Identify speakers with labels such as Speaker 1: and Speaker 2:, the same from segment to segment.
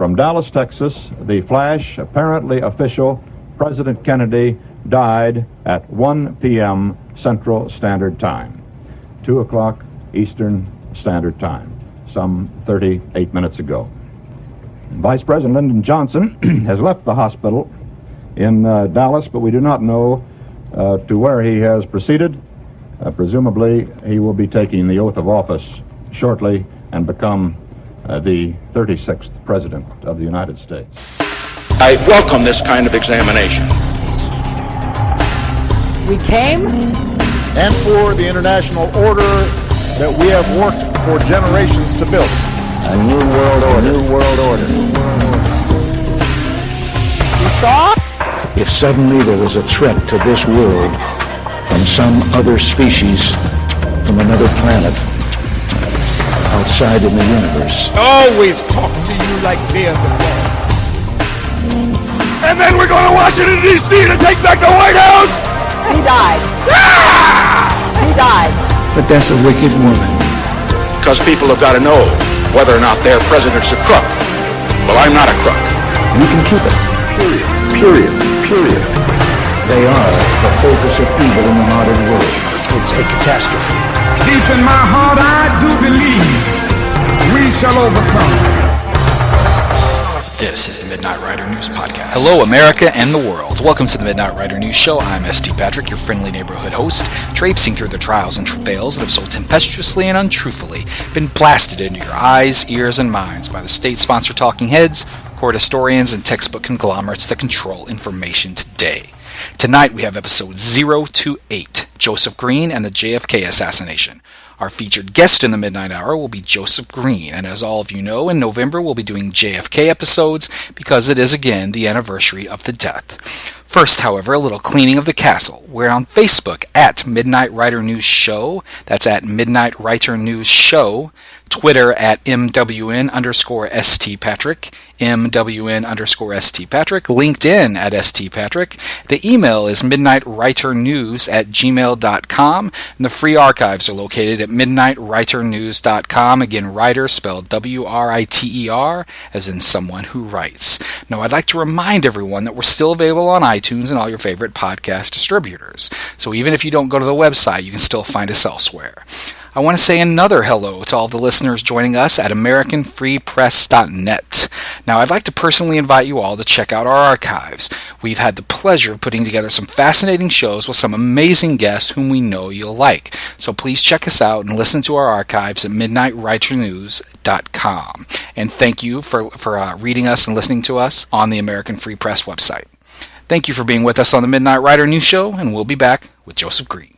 Speaker 1: From Dallas, Texas, the flash, apparently official, President Kennedy died at 1 p.m. Central Standard Time, 2 o'clock Eastern Standard Time, some 38 minutes ago. Vice President Lyndon Johnson has left the hospital in Dallas, but we do not know to where he has proceeded. Presumably, he will be taking the oath of office shortly and become the 36th President of the United States.
Speaker 2: I welcome this kind of examination.
Speaker 3: We came,
Speaker 4: and for the international order that we have worked for generations to build.
Speaker 5: A new world order. A new world order.
Speaker 3: we saw.
Speaker 5: If suddenly there was a threat to this world from some other species, from another planet, outside in the universe.
Speaker 6: Always talk to you like they're the best.
Speaker 7: And then we're going to Washington, D.C. to take back the White House!
Speaker 3: He died. He died.
Speaker 5: But that's a wicked woman.
Speaker 2: Because people have got to know whether or not their president's a crook. Well, I'm not a crook.
Speaker 5: We can keep it. Period. Period. Period. They are the focus of evil in the modern world. It's a catastrophe.
Speaker 6: Deep in my heart, I do believe we shall overcome.
Speaker 8: This is the Midnight Rider News Podcast. Hello, America and the world. Welcome to the Midnight Rider News Show. I'm St. Patrick, your friendly neighborhood host, traipsing through the trials and travails that have so tempestuously and untruthfully been blasted into your eyes, ears, and minds by the state-sponsored talking heads, court historians, and textbook conglomerates that control information today. Tonight we have episode 028, Joseph Green and the JFK Assassination. Our featured guest in the Midnight Hour will be Joseph Green, and as all of you know, in November we'll be doing JFK episodes because it is again the anniversary of the death. First, however, a little cleaning of the castle. We're on Facebook at Midnight Rider News Show. That's at Midnight Rider News Show. Twitter at MWN_ST Patrick. MWN_ST Patrick. LinkedIn at ST Patrick. The email is midnightridernews@gmail.com. And the free archives are located at midnightridernews.com. Again, writer spelled WRITER, as in someone who writes. Now, I'd like to remind everyone that we're still available on iTunes and all your favorite podcast distributors. So even if you don't go to the website, you can still find us elsewhere. I want to say another hello to all the listeners joining us at AmericanFreePress.net. Now, I'd like to personally invite you all to check out our archives. We've had the pleasure of putting together some fascinating shows with some amazing guests whom we know you'll like. So please check us out and listen to our archives at MidnightWriterNews.com. And thank you for reading us and listening to us on the American Free Press website. Thank you for being with us on the Midnight Rider News Show, and we'll be back with Joseph Green.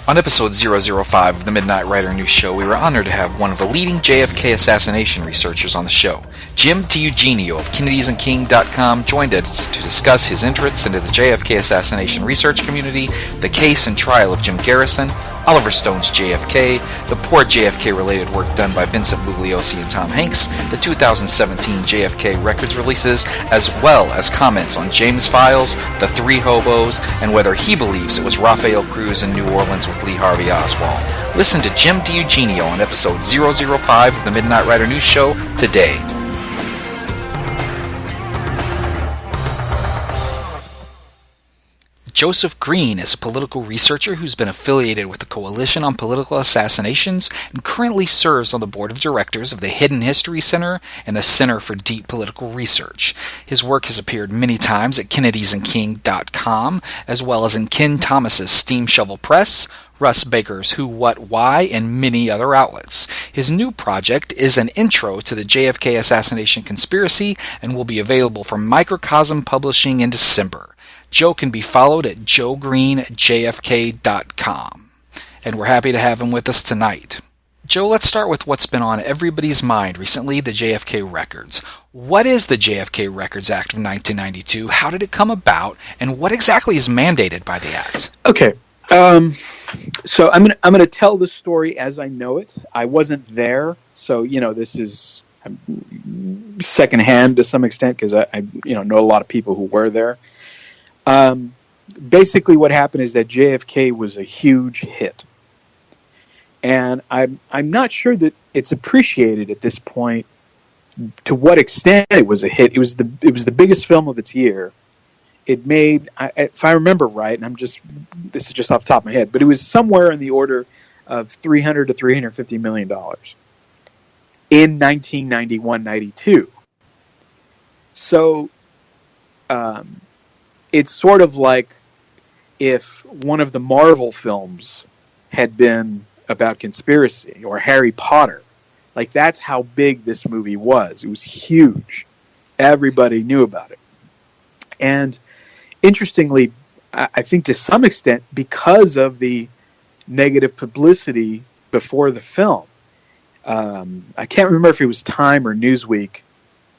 Speaker 8: On episode 005 of the Midnight Rider News Show, we were honored to have one of the leading JFK assassination researchers on the show. Jim DiEugenio of KennedysandKing.com joined us to discuss his entrance into the JFK assassination research community, the case and trial of Jim Garrison, Oliver Stone's JFK, the poor JFK-related work done by Vincent Bugliosi and Tom Hanks, the 2017 JFK Records releases, as well as comments on James Files, the Three Hobos, and whether he believes it was Rafael Cruz in New Orleans with Lee Harvey Oswald. Listen to Jim DiEugenio on episode 005 of the Midnight Rider News Show today. Joseph Green is a political researcher who's been affiliated with the Coalition on Political Assassinations and currently serves on the board of directors of the Hidden History Center and the Center for Deep Political Research. His work has appeared many times at KennedysandKing.com, as well as in Ken Thomas's Steam Shovel Press, Russ Baker's Who, What, Why, and many other outlets. His new project is an intro to the JFK assassination conspiracy and will be available from Microcosm Publishing in December. Joe can be followed at joegreenjfk.com. And we're happy to have him with us tonight. Joe, let's start with what's been on everybody's mind recently, the JFK Records. What is the JFK Records Act of 1992? How did it come about? And what exactly is mandated by the Act?
Speaker 9: Okay. So I'm gonna tell the story as I know it. I wasn't there, so this is secondhand to some extent because I know a lot of people who were there. Basically, what happened is that JFK was a huge hit, and I'm not sure that it's appreciated at this point to what extent it was a hit. It was the biggest film of its year. It made, if I remember right, and this is just off the top of my head, but it was somewhere in the order of $300 to $350 million in 1991-92. So it's sort of like if one of the Marvel films had been about conspiracy, or Harry Potter. Like, that's how big this movie was. It was huge. Everybody knew about it. And interestingly, I think to some extent, because of the negative publicity before the film, I can't remember if it was Time or Newsweek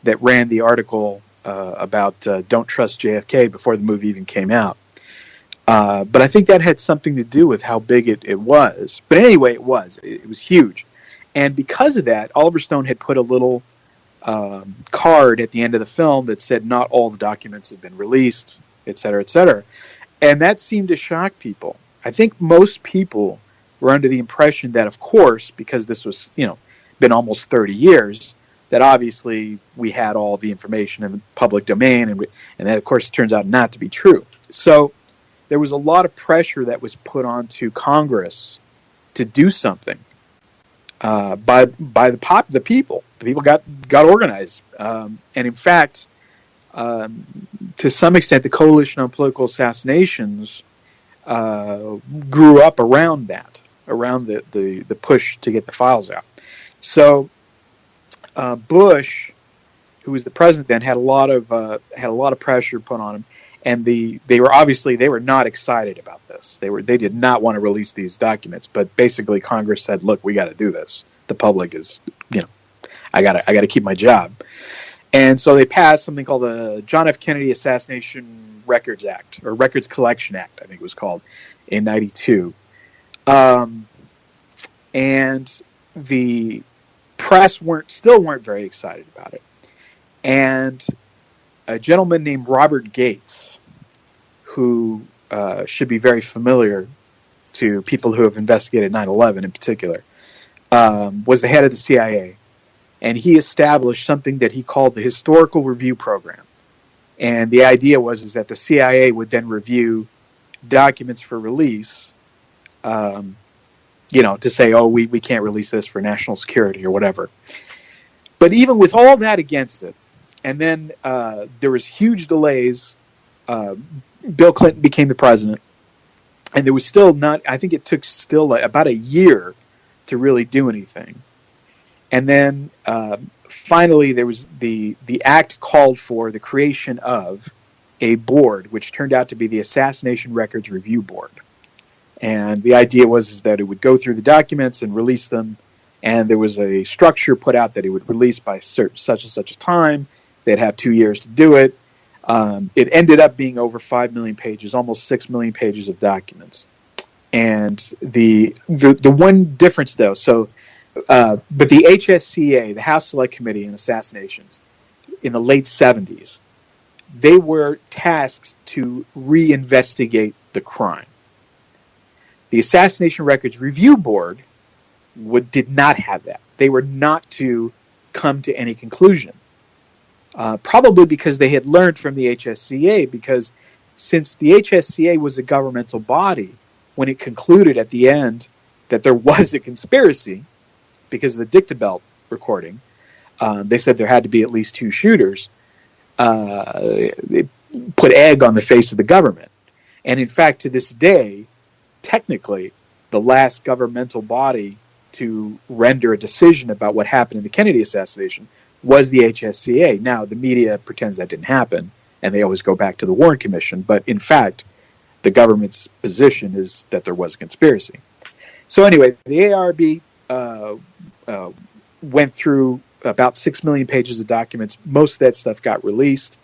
Speaker 9: that ran the article about Don't Trust JFK before the movie even came out. But I think that had something to do with how big it was. But anyway, it was huge. And because of that, Oliver Stone had put a little card at the end of the film that said not all the documents had been released, et cetera, et cetera. And that seemed to shock people. I think most people were under the impression that, of course, because this was, been almost 30 years, that obviously we had all the information in the public domain, and that, of course, turns out not to be true. So there was a lot of pressure that was put onto Congress to do something by the people. The people got organized, and in fact, to some extent, the Coalition on Political Assassinations grew up around that, around the push to get the files out. So Bush, who was the president then, had a lot of pressure put on him, and they were not excited about this. They did not want to release these documents, but basically Congress said, "Look, we got to do this. The public is, I got to keep my job." And so they passed something called the John F. Kennedy Assassination Records Act, or Records Collection Act, I think it was called, in 92. And the press weren't very excited about it. And a gentleman named Robert Gates, who should be very familiar to people who have investigated 9/11 in particular, was the head of the CIA. And he established something that he called the Historical Review Program. And the idea was that the CIA would then review documents for release, to say, oh, we can't release this for national security or whatever. But even with all that against it, and then there was huge delays. Bill Clinton became the president, and there was still I think it took still about a year to really do anything. And then finally there was the act called for the creation of a board, which turned out to be the Assassination Records Review Board. And the idea was that it would go through the documents and release them, and there was a structure put out that it would release by such and such a time. They'd have 2 years to do it. It ended up being over 5 million pages, almost 6 million pages of documents. And the one difference, though, but the HSCA, the House Select Committee on Assassinations, in the late 70s, they were tasked to reinvestigate the crime. The Assassination Records Review Board did not have that. They were not to come to any conclusion. Probably because they had learned from the HSCA, because since the HSCA was a governmental body, when it concluded at the end that there was a conspiracy, because of the Dictabelt recording, they said there had to be at least 2 shooters. They put egg on the face of the government. And in fact, to this day, technically, the last governmental body to render a decision about what happened in the Kennedy assassination was the HSCA. Now, the media pretends that didn't happen, and they always go back to the Warren Commission. But in fact, the government's position is that there was a conspiracy. So anyway, the ARB went through about 6 million pages of documents. Most of that stuff got released.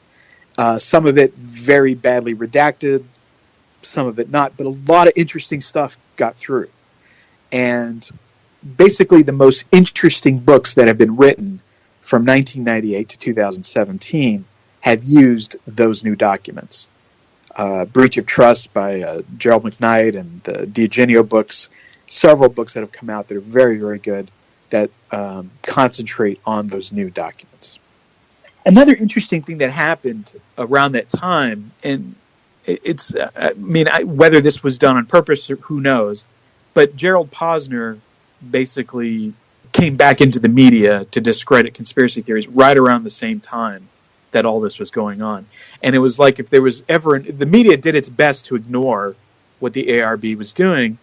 Speaker 9: Some of it very badly redacted, some of it not, but a lot of interesting stuff got through. And basically the most interesting books that have been written from 1998 to 2017 have used those new documents. Breach of Trust by Gerald McKnight and the D'Eugenio books, several books that have come out that are very, very good. that concentrate on those new documents. Another interesting thing that happened around that time, and it's, whether this was done on purpose or who knows, but Gerald Posner basically came back into the media to discredit conspiracy theories right around the same time that all this was going on. And it was like if there was ever, the media did its best to ignore what the ARB was doing,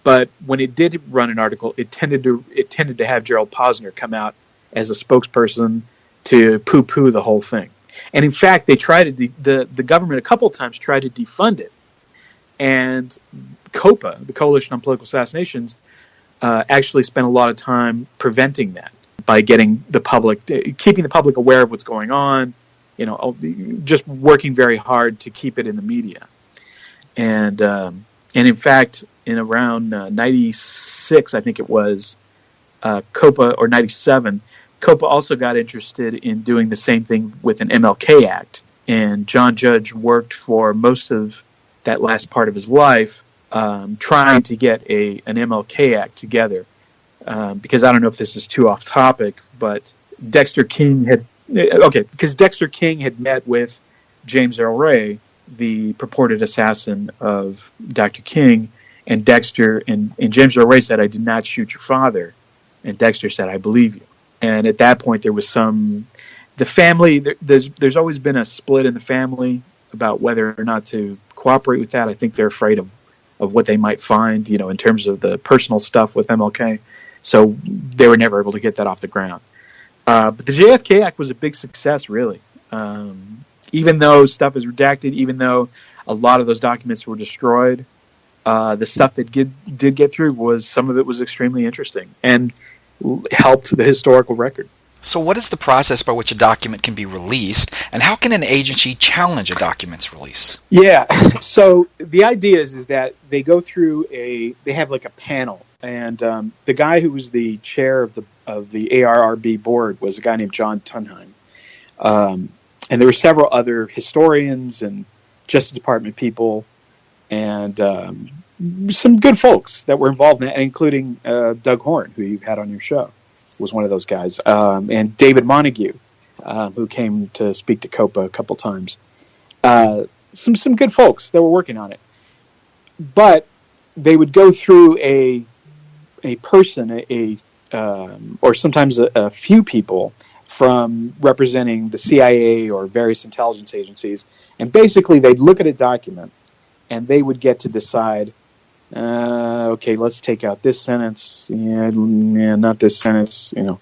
Speaker 9: but when it did run an article, it tended to have Gerald Posner come out as a spokesperson to poo-poo the whole thing. And in fact, they tried to the government a couple of times tried to defund it. And COPA, the Coalition on Political Assassinations, actually spent a lot of time preventing that by getting the public, keeping the public aware of what's going on, just working very hard to keep it in the media. And in fact, in around 96, I think it was, COPA, or 97, COPA also got interested in doing the same thing with an MLK Act. And John Judge worked for most of that last part of his life trying to get an MLK Act together. Because I don't know if this is too off topic, but Dexter King had met with James Earl Ray, the purported assassin of Dr. King, and Dexter and James Earl Ray said, "I did not shoot your father," and Dexter said, "I believe you." And at that point, there was the family. There's always been a split in the family about whether or not to cooperate with that. I think they're afraid of what they might find, in terms of the personal stuff with MLK. So they were never able to get that off the ground. But the JFK Act was a big success, really. Even though stuff is redacted, even though a lot of those documents were destroyed, the stuff that did get through some of it was extremely interesting and helped the historical record.
Speaker 8: So what is the process by which a document can be released, and how can an agency challenge a document's release? Yeah,
Speaker 9: so the idea is that they go through they have like a panel, and the guy who was the chair of the ARRB board was a guy named John Tunheim. And there were several other historians and Justice Department people and some good folks that were involved in that, including Doug Horn, who you've had on your show, was one of those guys, and David Montague, who came to speak to COPA a couple times. Some good folks that were working on it. But they would go through a person, or sometimes a few people from representing the CIA or various intelligence agencies, and basically they'd look at a document and they would get to decide, okay, let's take out this sentence, yeah, not this sentence, and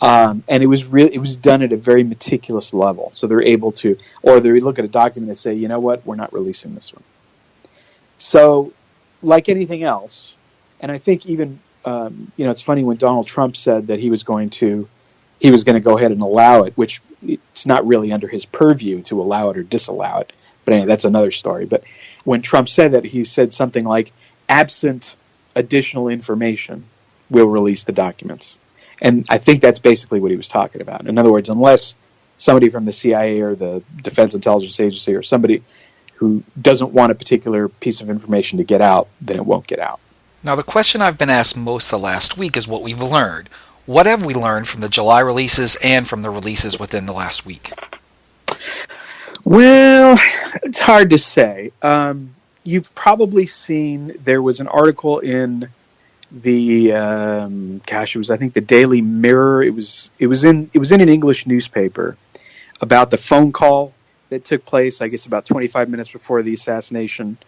Speaker 9: it was done at a very meticulous level. So they're able to, or they look at a document and say, you know what, we're not releasing this one. So, like anything else, and I think even it's funny when Donald Trump said that he was going to go ahead and allow it, which it's not really under his purview to allow it or disallow it. But anyway, that's another story. But when Trump said that, he said something like, absent additional information, we'll release the documents. And I think that's basically what he was talking about. In other words, unless somebody from the CIA or the Defense Intelligence Agency or somebody who doesn't want a particular piece of information to get out, then it won't get out.
Speaker 8: Now, the question I've been asked most the last week is what we've learned. What have we learned from the July releases and from the releases within the last week?
Speaker 9: Well, it's hard to say. You've probably seen there was an article in the it was, I think, the Daily Mirror. It was in an English newspaper about the phone call that took place, I guess, about 25 minutes before the assassination.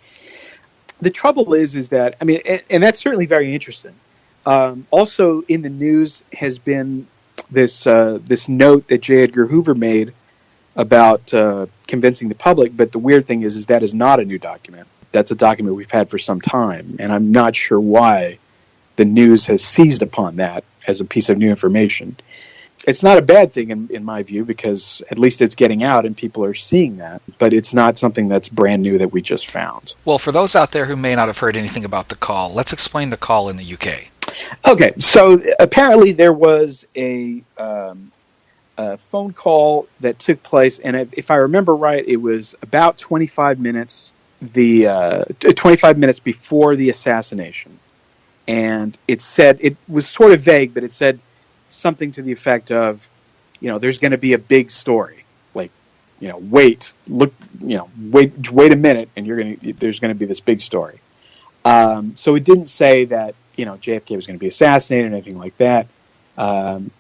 Speaker 9: The trouble is that, I mean, and that's certainly very interesting. Also in the news has been this note that J. Edgar Hoover made about convincing the public, but the weird thing is that is not a new document. That's a document we've had for some time, and I'm not sure why the news has seized upon that as a piece of new information. It's not a bad thing in my view, because at least it's getting out and people are seeing that, but it's not something that's brand new that we just found.
Speaker 8: Well, for those out there who may not have heard anything about the call, let's explain the call in the UK.
Speaker 9: Okay, so apparently there was a phone call that took place, and if I remember right, it was about 25 minutes 25 minutes before the assassination. and it said, it was sort of vague, but it said something to the effect of, there's going to be a big story. Like, wait a minute, and there's going to be this big story. So it didn't say that, JFK was going to be assassinated or anything like that.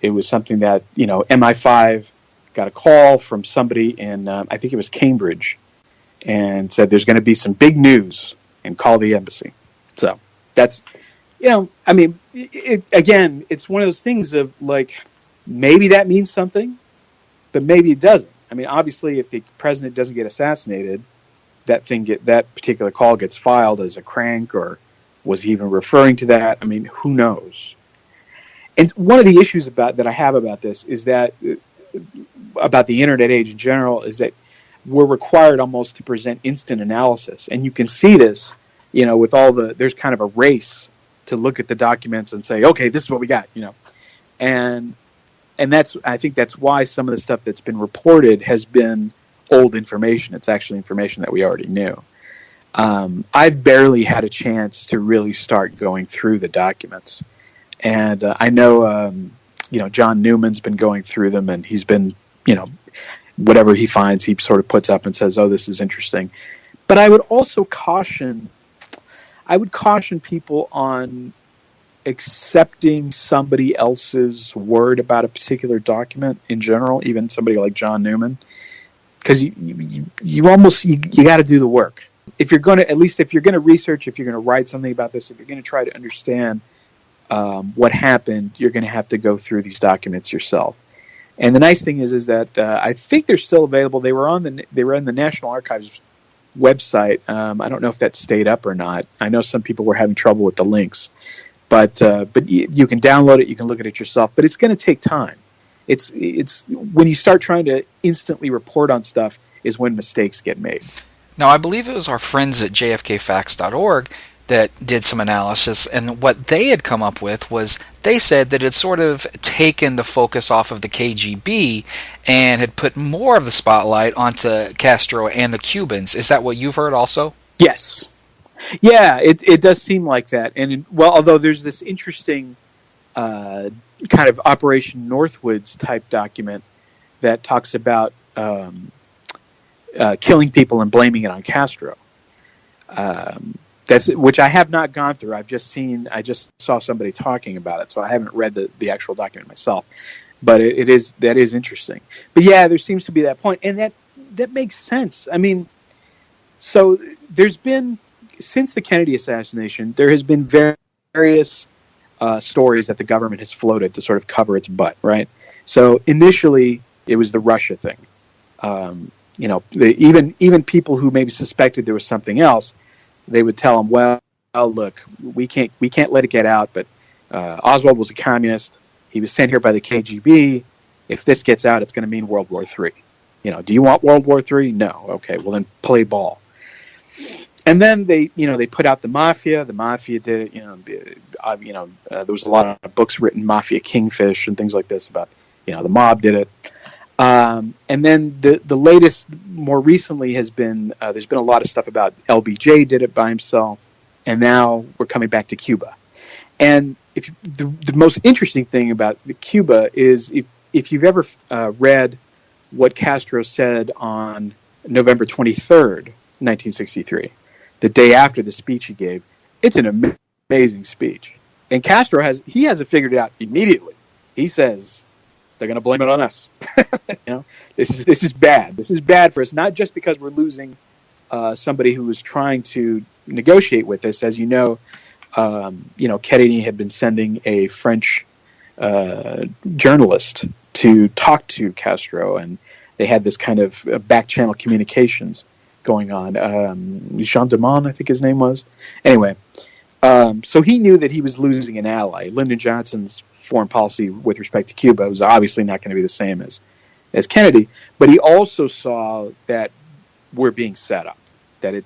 Speaker 9: It was something that, MI5 got a call from somebody in, I think it was Cambridge, and said there's going to be some big news, and call the embassy. So that's, again, it's one of those things of like, maybe that means something, but maybe it doesn't. I mean, obviously, if the president doesn't get assassinated, that particular call gets filed as a crank, or was he even referring to that? I mean, who knows? And one of the issues that I have about this is that, about the internet age in general, is that we're required almost to present instant analysis. And you can see this, with there's kind of a race to look at the documents and say, okay, this is what we got, And I think that's why some of the stuff that's been reported has been old information. It's actually information that we already knew. I've barely had a chance to really start going through the documents. And I know, John Newman's been going through them, and he's been, whatever he finds, he sort of puts up and says, oh, this is interesting. But I would also caution people on accepting somebody else's word about a particular document in general, even somebody like John Newman, because you got to do the work. If you're going to research, if you're going to write something about this, if you're going to try to understand what happened, you're going to have to go through these documents yourself. And the nice thing is that I think they're still available. They were on the National Archives website. I don't know if that stayed up or not. I know some people were having trouble with the links, but you can download it. You can look at it yourself. But it's going to take time. It's when you start trying to instantly report on stuff is when mistakes get made.
Speaker 8: Now, I believe it was our friends at jfkfacts.org that did some analysis, and what they had come up with was they said that it sort of taken the focus off of the KGB and had put more of the spotlight onto Castro and the Cubans. Is that what you've heard also?
Speaker 9: Yes. Yeah, it does seem like that. And although there's this interesting kind of Operation Northwoods type document that talks about killing people and blaming it on Castro. Which I have not gone through. I just saw somebody talking about it, so I haven't read the actual document myself. But that is interesting. But yeah, there seems to be that point, and that makes sense. I mean, so there's been, since the Kennedy assassination, there has been various stories that the government has floated to sort of cover its butt, right? So initially, it was the Russia thing. Even people who maybe suspected there was something else, they would tell them, well, look, we can't let it get out, but Oswald was a communist. He was sent here by the KGB. If this gets out, it's going to mean World War III. Do you want World War III? No. Okay, well then play ball. And then they put out the Mafia. The Mafia did it. There was a lot of books written, Mafia Kingfish and things like this about, the mob did it. And then the latest, more recently, has been there's been a lot of stuff about LBJ did it by himself, and now we're coming back to Cuba. And the most interesting thing about Cuba is if you've ever read what Castro said on November 23rd, 1963, the day after the speech he gave, it's an amazing speech. And Castro has it figured out immediately. He says, they're going to blame it on us. This is bad. This is bad for us, not just because we're losing somebody who was trying to negotiate with us. As you know, Kennedy had been sending a French journalist to talk to Castro, and they had this kind of back channel communications going on. Jean Damon, I think his name was. Anyway, so he knew that he was losing an ally. Lyndon Johnson's foreign policy with respect to Cuba was obviously not going to be the same as Kennedy, but he also saw that we're being set up, that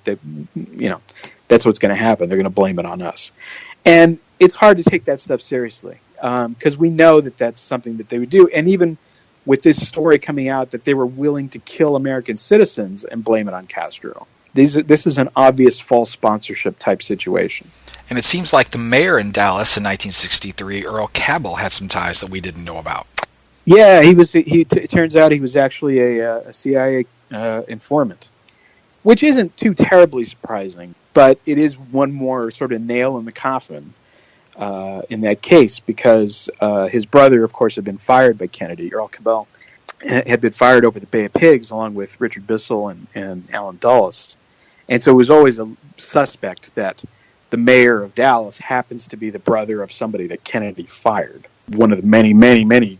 Speaker 9: that's what's going to happen. They're going to blame it on us. And it's hard to take that stuff seriously because we know that that's something that they would do. And even with this story coming out that they were willing to kill American citizens and blame it on Castro. This is an obvious false sponsorship type situation.
Speaker 8: And it seems like the mayor in Dallas in 1963, Earl Cabell, had some ties that we didn't know about.
Speaker 9: Yeah, it turns out he was actually a CIA informant, which isn't too terribly surprising, but it is one more sort of nail in the coffin in that case, because his brother, of course, had been fired by Kennedy. Earl Cabell had been fired over the Bay of Pigs along with Richard Bissell and Allen Dulles. And so it was always a suspect that the mayor of Dallas happens to be the brother of somebody that Kennedy fired. One of the many, many, many,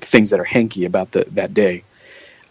Speaker 9: things that are hanky about that day.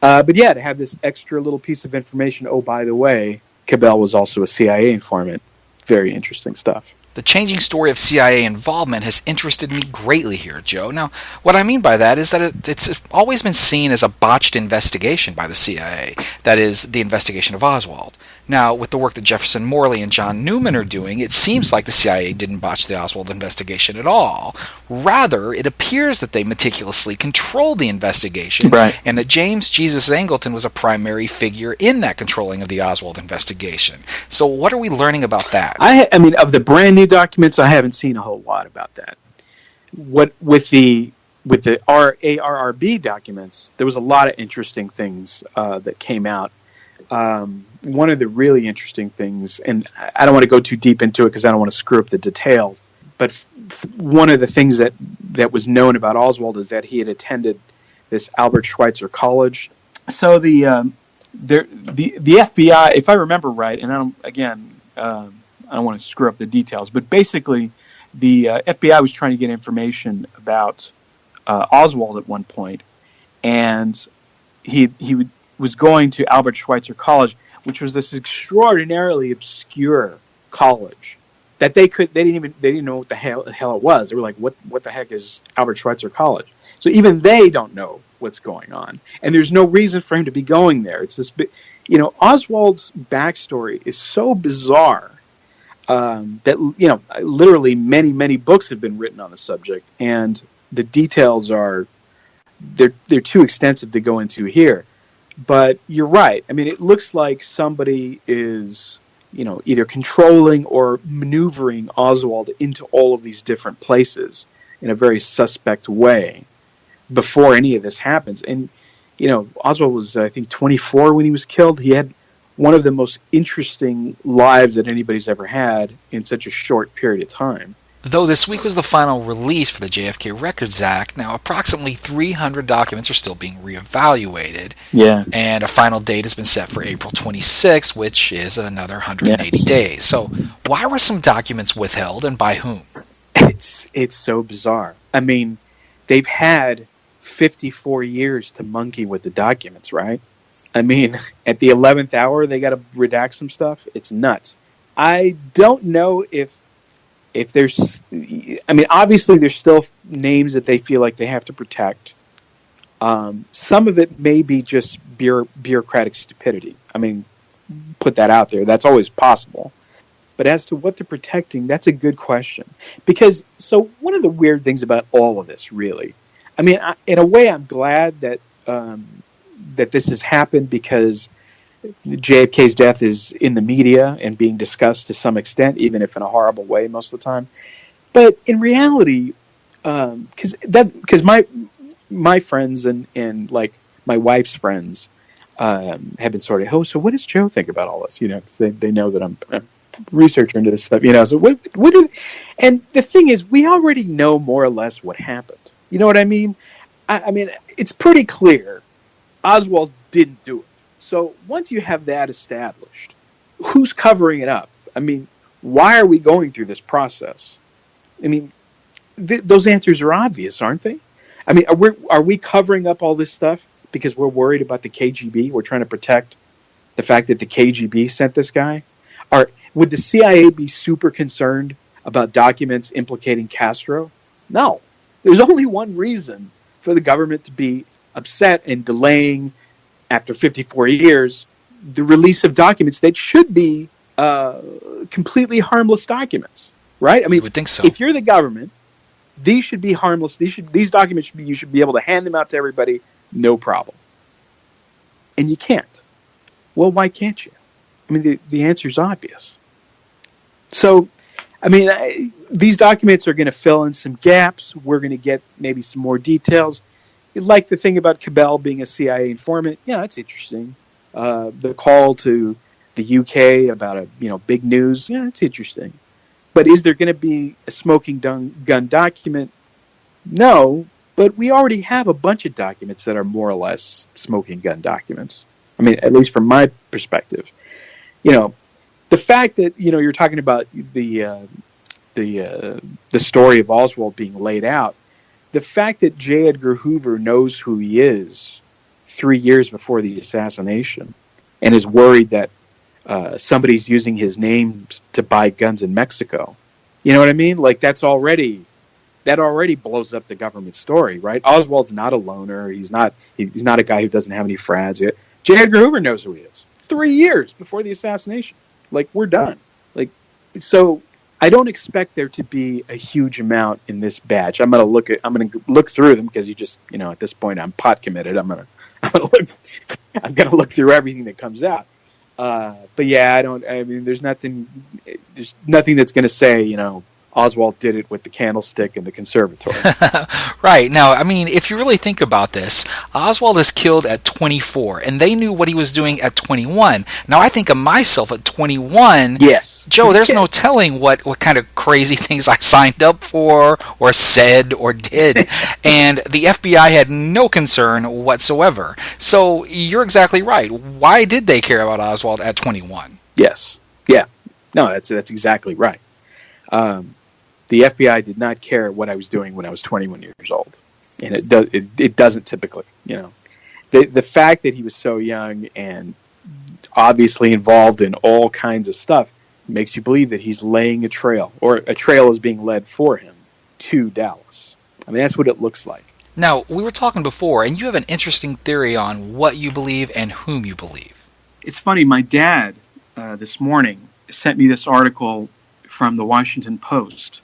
Speaker 9: But yeah, to have this extra little piece of information, oh, by the way, Cabell was also a CIA informant. Very interesting stuff.
Speaker 8: The changing story of CIA involvement has interested me greatly here, Joe. Now, what I mean by that is that it's always been seen as a botched investigation by the CIA. That is, the investigation of Oswald. Now, with the work that Jefferson Morley and John Newman are doing, it seems like the CIA didn't botch the Oswald investigation at all. Rather, it appears that they meticulously controlled the investigation,
Speaker 9: right,
Speaker 8: and that James Jesus Angleton was a primary figure in that controlling of the Oswald investigation. So what are we learning about that?
Speaker 9: I mean, of the brand new documents, I haven't seen a whole lot about that. With the ARRB documents, there was a lot of interesting things that came out. One of the really interesting things, and I don't want to go too deep into it because I don't want to screw up the details, but one of the things that was known about Oswald is that he had attended this Albert Schweitzer College. So the FBI, if I remember right, and I don't want to screw up the details, but basically the FBI was trying to get information about Oswald at one point, and he was going to Albert Schweitzer College, which was this extraordinarily obscure college that they didn't know what the hell it was. They were like, what the heck is Albert Schweitzer College? So even they don't know what's going on, and there's no reason for him to be going there. It's this, Oswald's backstory is so bizarre that literally many books have been written on the subject, and the details are they're too extensive to go into here. But you're right. I mean, it looks like somebody is, either controlling or maneuvering Oswald into all of these different places in a very suspect way before any of this happens. And, Oswald was, I think, 24 when he was killed. He had one of the most interesting lives that anybody's ever had in such a short period of time.
Speaker 8: Though this week was the final release for the JFK Records Act, now approximately 300 documents are still being reevaluated.
Speaker 9: Yeah.
Speaker 8: And a final date has been set for April 26th, which is another 180 days. So why were some documents withheld, and by whom?
Speaker 9: It's so bizarre. I mean, they've had 54 years to monkey with the documents, right? I mean, at the 11th hour, they got to redact some stuff. It's nuts. I don't know if there's, obviously there's still names that they feel like they have to protect. Some of it may be just bureaucratic stupidity. I mean, put that out there. That's always possible. But as to what they're protecting, that's a good question. Because, so one of the weird things about all of this, really, I mean, in a way, I'm glad that that this has happened, because JFK's death is in the media and being discussed to some extent, even if in a horrible way most of the time. But in reality, because my friends and like my wife's friends have been sort of, oh, so what does Joe think about all this? Because they know that I'm a researcher into this stuff. So and the thing is, we already know more or less what happened. You know what I mean? I mean, it's pretty clear Oswald didn't do it. So once you have that established, who's covering it up? I mean, why are we going through this process? I mean, those answers are obvious, aren't they? I mean, are we covering up all this stuff because we're worried about the KGB? We're trying to protect the fact that the KGB sent this guy? Or would the CIA be super concerned about documents implicating Castro? No. There's only one reason for the government to be upset and delaying, after 54 years, the release of documents that should be completely harmless documents, right? I mean,
Speaker 8: you would think so.
Speaker 9: If you're the government, these should be harmless. These documents you should be able to hand them out to everybody, no problem. And you can't. Well, why can't you? I mean, the answer is obvious. So, I mean, these documents are going to fill in some gaps. We're going to get maybe some more details. Like the thing about Cabell being a CIA informant. Yeah, that's interesting. The call to the UK about big news. Yeah, that's interesting. But is there going to be a smoking gun document? No, but we already have a bunch of documents that are more or less smoking gun documents. I mean, at least from my perspective. The fact that, you're talking about the story of Oswald being laid out, the fact that J. Edgar Hoover knows who he is 3 years before the assassination and is worried that somebody's using his name to buy guns in Mexico. You know what I mean? Like, that already blows up the government story, right? Oswald's not a loner. He's not a guy who doesn't have any frads. J. Edgar Hoover knows who he is 3 years before the assassination. Like, we're done. Like, so I don't expect there to be a huge amount in this batch. I'm going to look through them because at this point I'm pot committed. I'm going to look through everything that comes out. But yeah, there's nothing that's going to say, Oswald did it with the candlestick in the conservatory.
Speaker 8: Right. Now, I mean, if you really think about this, Oswald is killed at 24, and they knew what he was doing at 21. Now, I think of myself at 21.
Speaker 9: Yes.
Speaker 8: Joe, there's no telling what kind of crazy things I signed up for or said or did. And the FBI had no concern whatsoever. So you're exactly right. Why did they care about Oswald at 21?
Speaker 9: Yes. Yeah. No, that's exactly right. The FBI did not care what I was doing when I was 21 years old, and it doesn't typically. The fact that he was so young and obviously involved in all kinds of stuff makes you believe that he's laying a trail, or a trail is being led for him to Dallas. I mean, that's what it looks like.
Speaker 8: Now, we were talking before, and you have an interesting theory on what you believe and whom you believe.
Speaker 9: It's funny. My dad this morning sent me this article from the Washington Post.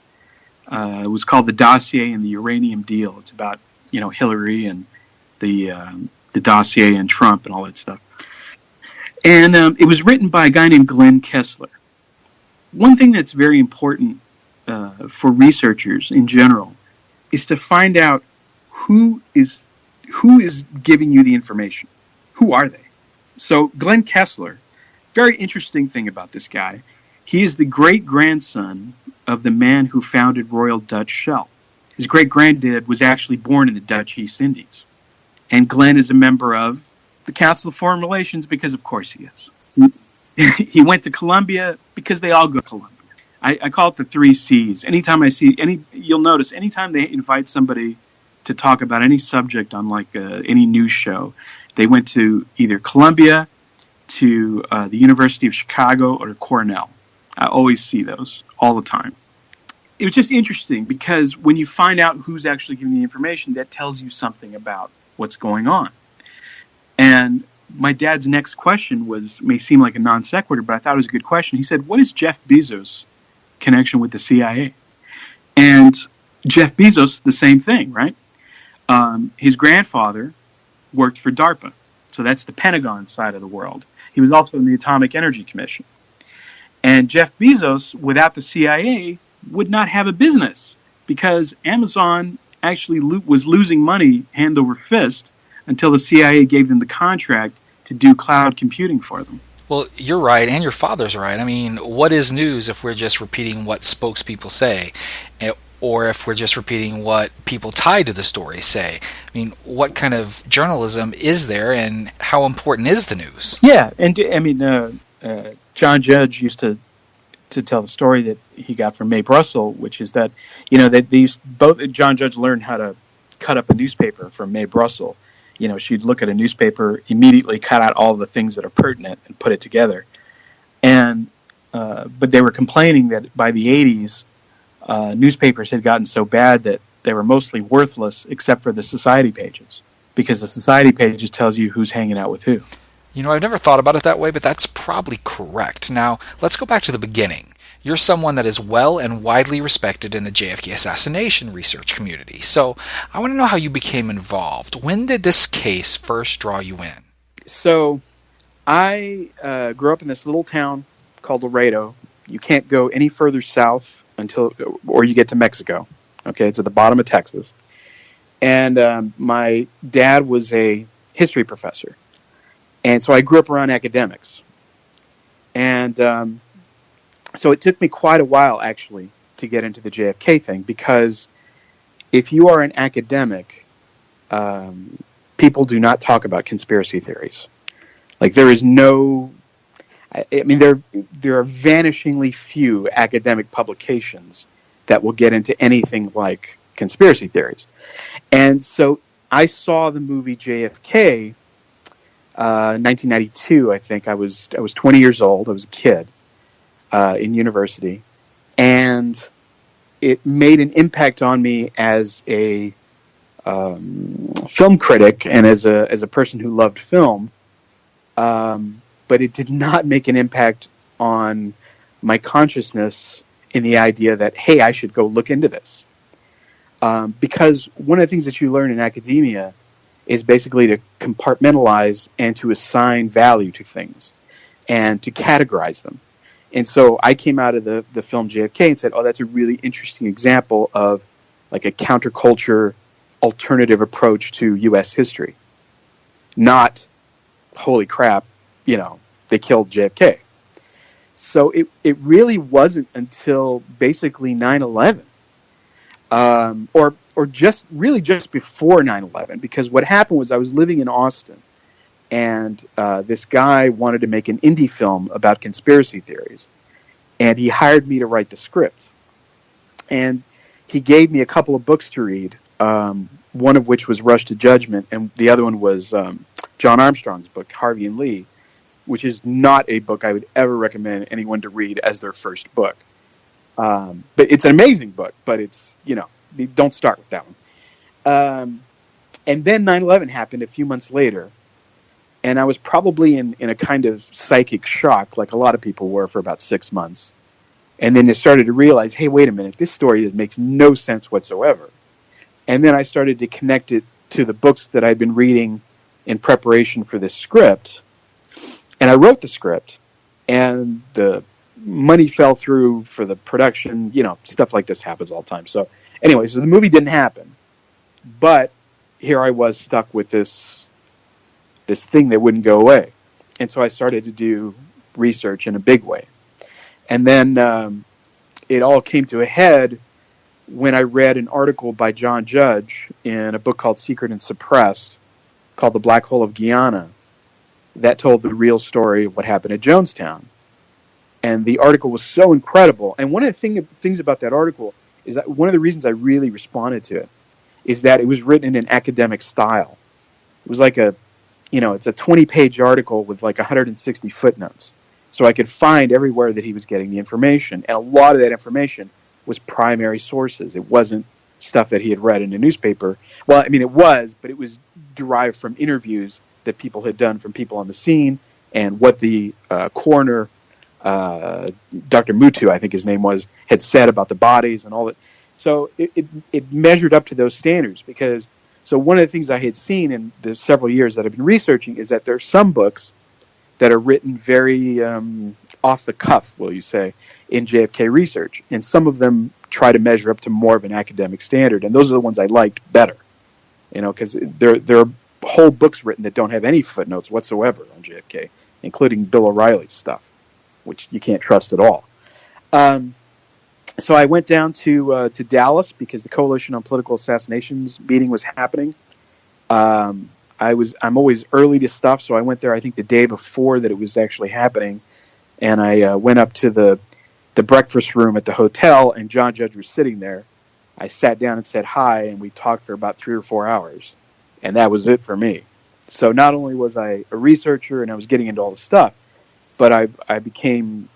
Speaker 9: It was called "The Dossier and the Uranium Deal." It's about Hillary and the dossier and Trump and all that stuff. And it was written by a guy named Glenn Kessler. One thing that's very important for researchers in general is to find out who is giving you the information. Who are they? So Glenn Kessler, very interesting thing about this guy. He is the great-grandson of the man who founded Royal Dutch Shell. His great-granddad was actually born in the Dutch East Indies. And Glenn is a member of the Council of Foreign Relations because, of course, he is. He went to Columbia because they all go to Columbia. I call it the 3 C's. Anytime I see you'll notice, anytime they invite somebody to talk about any subject on any news show, they went to either Columbia, to the University of Chicago, or to Cornell. I always see those all the time. It was just interesting because when you find out who's actually giving the information, that tells you something about what's going on. And my dad's next question may seem like a non sequitur, but I thought it was a good question. He said, what is Jeff Bezos' connection with the CIA? And Jeff Bezos, the same thing, right? His grandfather worked for DARPA. So that's the Pentagon side of the world. He was also in the Atomic Energy Commission. And Jeff Bezos, without the CIA, would not have a business because Amazon actually was losing money hand over fist until the CIA gave them the contract to do cloud computing for them.
Speaker 8: Well, you're right, and your father's right. I mean, what is news if we're just repeating what spokespeople say, or if we're just repeating what people tied to the story say? I mean, what kind of journalism is there, and how important is the news?
Speaker 9: Yeah, and I mean, John Judge used to tell the story that he got from Mae Brussell, which is that John Judge learned how to cut up a newspaper from Mae Brussell. She'd look at a newspaper, immediately cut out all the things that are pertinent and put it together. And but they were complaining that by the 80s, newspapers had gotten so bad that they were mostly worthless except for the society pages, because the society pages tells you who's hanging out with who.
Speaker 8: I've never thought about it that way, but that's probably correct. Now, let's go back to the beginning. You're someone that is well and widely respected in the JFK assassination research community. So I want to know how you became involved. When did this case first draw you in?
Speaker 9: So I grew up in this little town called Laredo. You can't go any further south or you get to Mexico. Okay, it's at the bottom of Texas. And my dad was a history professor. And so I grew up around academics. And so it took me quite a while, actually, to get into the JFK thing, because if you are an academic, people do not talk about conspiracy theories. Like, there is no... I mean, there are vanishingly few academic publications that will get into anything like conspiracy theories. And so I saw the movie JFK, 1992, I think. I was 20 years old. I was a kid in university. And it made an impact on me as a film critic and as a person who loved film. But it did not make an impact on my consciousness in the idea that, hey, I should go look into this. Because one of the things that you learn in academia is basically to compartmentalize and to assign value to things and to categorize them. And so I came out of the film JFK and said, oh, that's a really interesting example of like a counterculture alternative approach to U.S. history. Not, holy crap, they killed JFK. So it really wasn't until basically 9/11, or just before 9/11, because what happened was I was living in Austin, and this guy wanted to make an indie film about conspiracy theories, and he hired me to write the script. And he gave me a couple of books to read, one of which was Rush to Judgment, and the other one was John Armstrong's book, Harvey and Lee, which is not a book I would ever recommend anyone to read as their first book. But it's an amazing book, but it's, don't start with that one. And then 9/11 happened a few months later, and I was probably in a kind of psychic shock, like a lot of people were, for about 6 months. And then I started to realize, hey, wait a minute, this story makes no sense whatsoever. And then I started to connect it to the books that I'd been reading in preparation for this script. And I wrote the script, and the money fell through for the production. Stuff like this happens all the time. So anyway, so the movie didn't happen. But here I was stuck with this thing that wouldn't go away. And so I started to do research in a big way. And then it all came to a head when I read an article by John Judge in a book called Secret and Suppressed, called The Black Hole of Guyana, that told the real story of what happened at Jonestown. And the article was so incredible. And one of the things about that article is that one of the reasons I really responded to it is that it was written in an academic style. It was like it's a 20-page article with like 160 footnotes. So I could find everywhere that he was getting the information. And a lot of that information was primary sources. It wasn't stuff that he had read in a newspaper. Well, I mean, it was, but it was derived from interviews that people had done from people on the scene, and what the coroner, Dr. Mutu, I think his name was, had said about the bodies and all that. So it measured up to those standards, because so one of the things I had seen in the several years that I've been researching is that there are some books that are written very off the cuff, will you say, in JFK research, and some of them try to measure up to more of an academic standard, and those are the ones I liked better, because there are whole books written that don't have any footnotes whatsoever on JFK, including Bill O'Reilly's stuff, which you can't trust at all. So I went down to Dallas because the Coalition on Political Assassinations meeting was happening. I'm always early to stuff, so I went there I think the day before that it was actually happening, and I went up to the breakfast room at the hotel, and John Judge was sitting there. I sat down and said hi, and we talked for about 3 or 4 hours. And that was it for me. So not only was I a researcher and I was getting into all the stuff, but I became,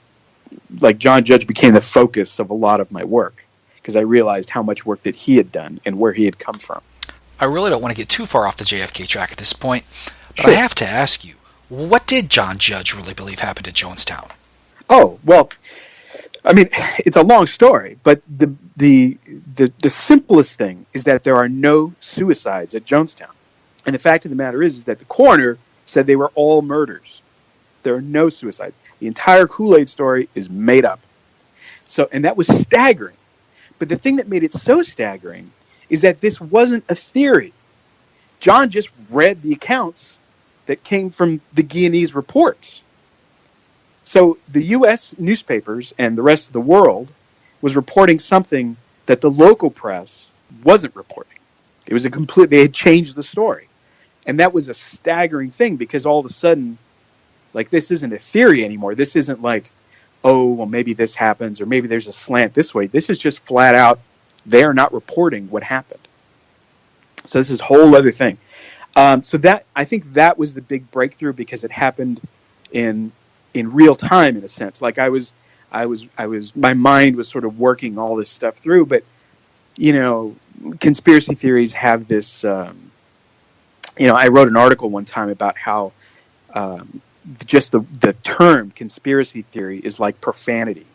Speaker 9: like John Judge became the focus of a lot of my work, because I realized how much work that he had done and where he had come from.
Speaker 8: I really don't want to get too far off the JFK track at this point, but
Speaker 9: Sure.
Speaker 8: I have to ask you, what did John Judge really believe happened at Jonestown?
Speaker 9: Oh, well, I mean, it's a long story, but the simplest thing is that there are no suicides at Jonestown. And the fact of the matter is that the coroner said they were all murders. There are no suicides. The entire Kool-Aid story is made up. So, and that was staggering. But the thing that made it so staggering is that this wasn't a theory. John just read the accounts that came from the Guyanese reports. So the U.S. newspapers and the rest of the world was reporting something that the local press wasn't reporting. It was they had changed the story. And that was a staggering thing because all of a sudden, like, this isn't a theory anymore. This isn't like, oh, well, maybe this happens or maybe there's a slant this way. This is just flat out, they are not reporting what happened. So this is a whole other thing. So that, I think that was the big breakthrough because it happened in real time in a sense. Like my mind was sort of working all this stuff through, but, you know, conspiracy theories have this, you know, I wrote an article one time about how just the term conspiracy theory is like profanity.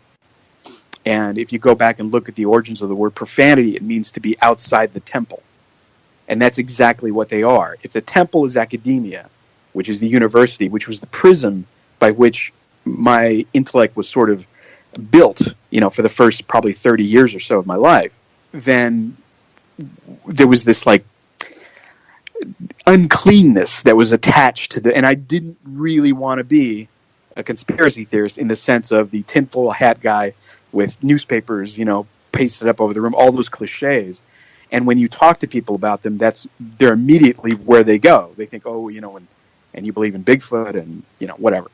Speaker 9: And if you go back and look at the origins of the word profanity, it means to be outside the temple. And that's exactly what they are. If the temple is academia, which is the university, which was the prism by which my intellect was sort of built, you know, for the first probably 30 years or so of my life, then there was this like uncleanness that was attached to and I didn't really want to be a conspiracy theorist in the sense of the tinfoil hat guy with newspapers, you know, pasted up over the room, all those cliches. And when you talk to people about them, they're immediately where they go. They think, oh, you know, and you believe in Bigfoot and, you know, whatever.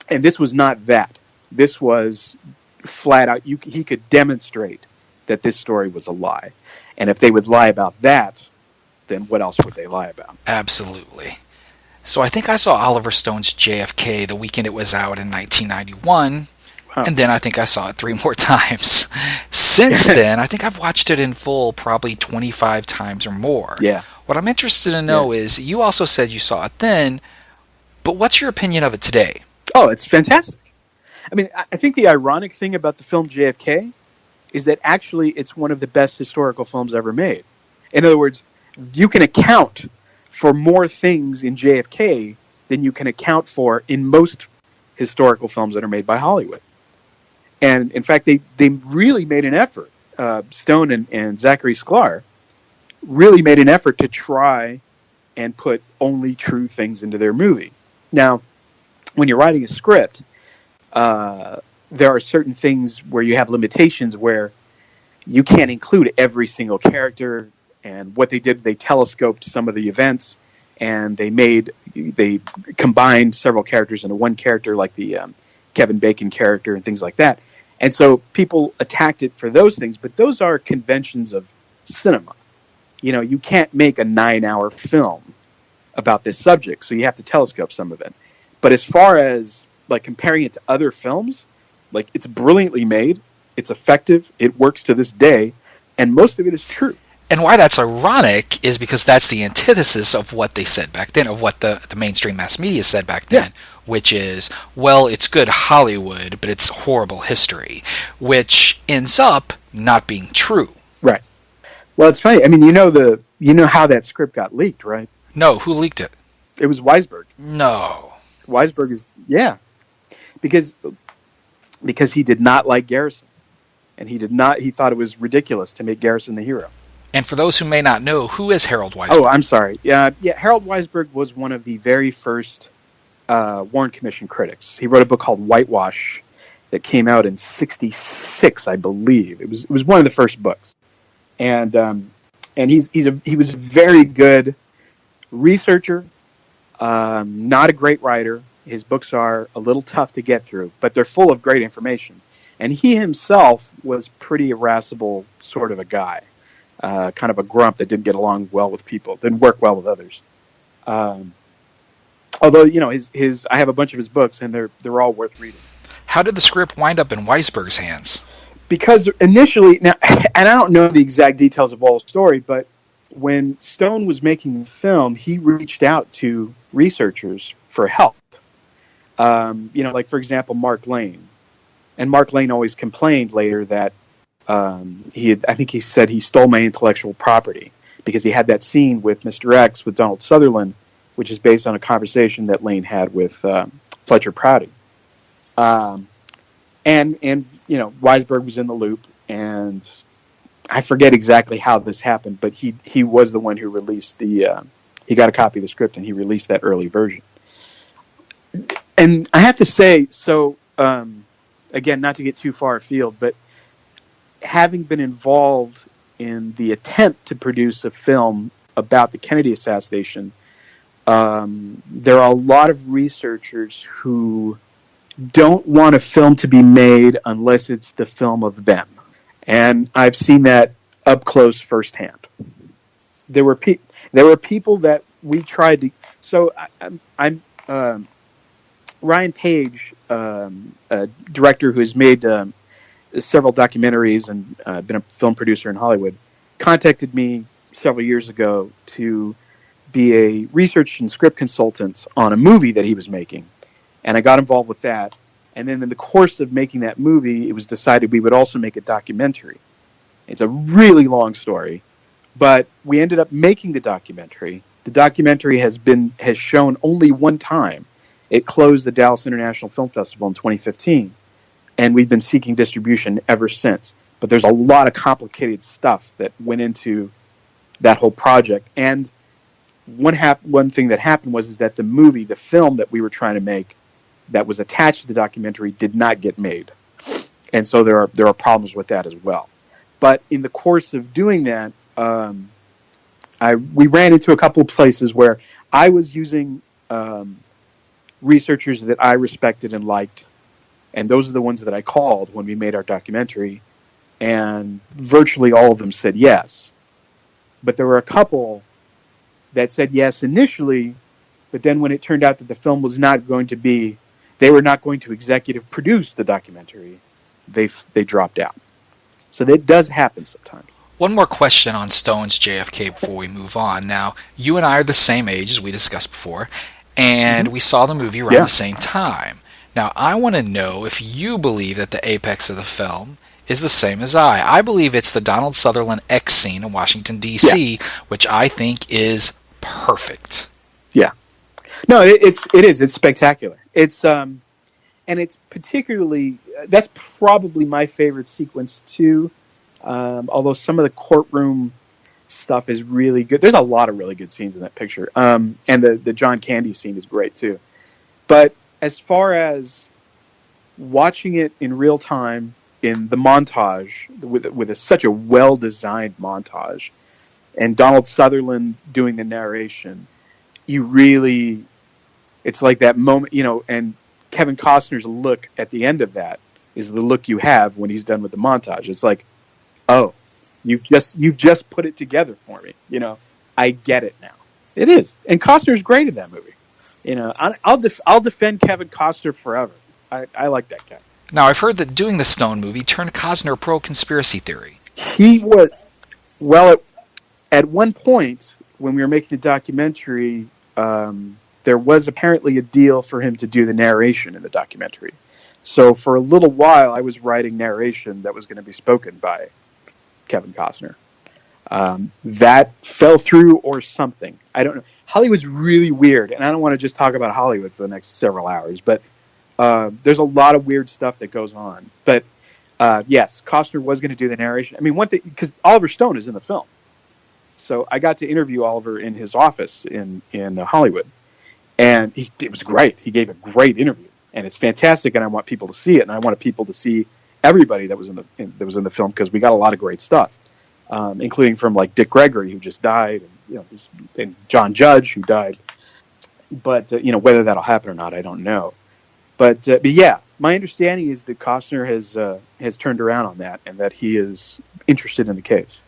Speaker 9: And this was not that. This was flat out, he could demonstrate that this story was a lie. And if they would lie about that, then what else would they lie about?
Speaker 8: Absolutely. So I think I saw Oliver Stone's JFK the weekend it was out in 1991, and then I think I saw it 3 more times. Since then, I think I've watched it in full probably 25 times or more.
Speaker 9: Yeah.
Speaker 8: What I'm interested to know is, you also said you saw it then, but what's your opinion of it today?
Speaker 9: Oh, it's fantastic. I mean, I think the ironic thing about the film JFK is that actually it's one of the best historical films ever made. In other words, you can account for more things in JFK than you can account for in most historical films that are made by Hollywood. And in fact, they really made an effort. Stone and Zachary Sklar really made an effort to try and put only true things into their movie. Now, when you're writing a script, there are certain things where you have limitations where you can't include every single character. And what they did, they telescoped some of the events, and they combined several characters into one character, like the Kevin Bacon character and things like that. And so people attacked it for those things, but those are conventions of cinema. You know, you can't make a 9-hour film about this subject, so you have to telescope some of it. But as far as like comparing it to other films, like, it's brilliantly made, it's effective, it works to this day, and most of it is true.
Speaker 8: And why that's ironic is because that's the antithesis of what they said back then, of what the mainstream mass media said back then, which is, well, it's good Hollywood, but it's horrible history, which ends up not being true.
Speaker 9: Right. Well, it's funny. I mean, you know how that script got leaked, right?
Speaker 8: No, who leaked it?
Speaker 9: It was Weisberg.
Speaker 8: No.
Speaker 9: Weisberg is, because he did not like Garrison. And he thought it was ridiculous to make Garrison the hero.
Speaker 8: And for those who may not know, who is Harold Weisberg?
Speaker 9: Oh, I'm sorry. Harold Weisberg was one of the very first Warren Commission critics. He wrote a book called Whitewash that came out in '66, I believe. It was one of the first books, and he was a very good researcher, not a great writer. His books are a little tough to get through, but they're full of great information. And he himself was pretty irascible sort of a guy. Kind of a grump that didn't get along well with people, didn't work well with others. Although, you know, I have a bunch of his books, and they're all worth reading.
Speaker 8: How did the script wind up in Weisberg's hands?
Speaker 9: Because initially, now, and I don't know the exact details of all the story, but when Stone was making the film, he reached out to researchers for help. You know, like, for example, Mark Lane. And Mark Lane always complained later that I think he said he stole my intellectual property, because he had that scene with Mr. X with Donald Sutherland, which is based on a conversation that Lane had with Fletcher Prouty. And Weisberg was in the loop, and I forget exactly how this happened, but he was the one who released he got a copy of the script and he released that early version. And I have to say, so again, not to get too far afield, but having been involved in the attempt to produce a film about the Kennedy assassination, there are a lot of researchers who don't want a film to be made unless it's the film of them. And I've seen that up close firsthand. There were people that we tried to... So I'm Ryan Page, a director who has made several documentaries and been a film producer in Hollywood, contacted me several years ago to be a research and script consultant on a movie that he was making. And I got involved with that. And then in the course of making that movie, it was decided we would also make a documentary. It's a really long story, but we ended up making the documentary. The documentary has shown only one time. It closed the Dallas International Film Festival in 2015, and we've been seeking distribution ever since. But there's a lot of complicated stuff that went into that whole project. And one thing that happened was that the film that we were trying to make that was attached to the documentary did not get made. And so there are problems with that as well. But in the course of doing that, we ran into a couple of places where I was using researchers that I respected and liked, and those are the ones that I called when we made our documentary, and virtually all of them said yes. But there were a couple that said yes initially, but then when it turned out that the film was not going to be, they were not going to executive produce the documentary, they dropped out. So that does happen sometimes.
Speaker 8: One more question on Stone's JFK before we move on. Now, you and I are the same age, as we discussed before, and we saw the movie around the same time. Now, I want to know if you believe that the apex of the film is the same as I. I believe it's the Donald Sutherland X scene in Washington, D.C., which I think is perfect.
Speaker 9: Yeah. No, it is. It's spectacular. It's and it's particularly, that's probably my favorite sequence too. Although some of the courtroom stuff is really good. There's a lot of really good scenes in that picture. And the John Candy scene is great too. But as far as watching it in real time in the montage, with such a well-designed montage, and Donald Sutherland doing the narration, it's like that moment, and Kevin Costner's look at the end of that is the look you have when he's done with the montage. It's like, oh, you've just put it together for me. I get it now. It is, and Costner's great in that movie. I'll defend Kevin Costner forever. I like that guy.
Speaker 8: Now, I've heard that doing the Stone movie turned Costner pro-conspiracy theory.
Speaker 9: He was, well, at one point when we were making the documentary, there was apparently a deal for him to do the narration in the documentary. So for a little while, I was writing narration that was going to be spoken by Kevin Costner. That fell through or something. I don't know. Hollywood's really weird, and I don't want to just talk about Hollywood for the next several hours, but there's a lot of weird stuff that goes on. But yes, Costner was going to do the narration. I mean, one thing, because Oliver Stone is in the film. So I got to interview Oliver in his office in Hollywood, and it was great. He gave a great interview, and it's fantastic, and I want people to see it, and I wanted people to see everybody that was in the film, because we got a lot of great stuff, including from like Dick Gregory, who just died, and John Judge, who died. But whether that'll happen or not, I don't know. But yeah, my understanding is that Costner has turned around on that, and that he is interested in the case.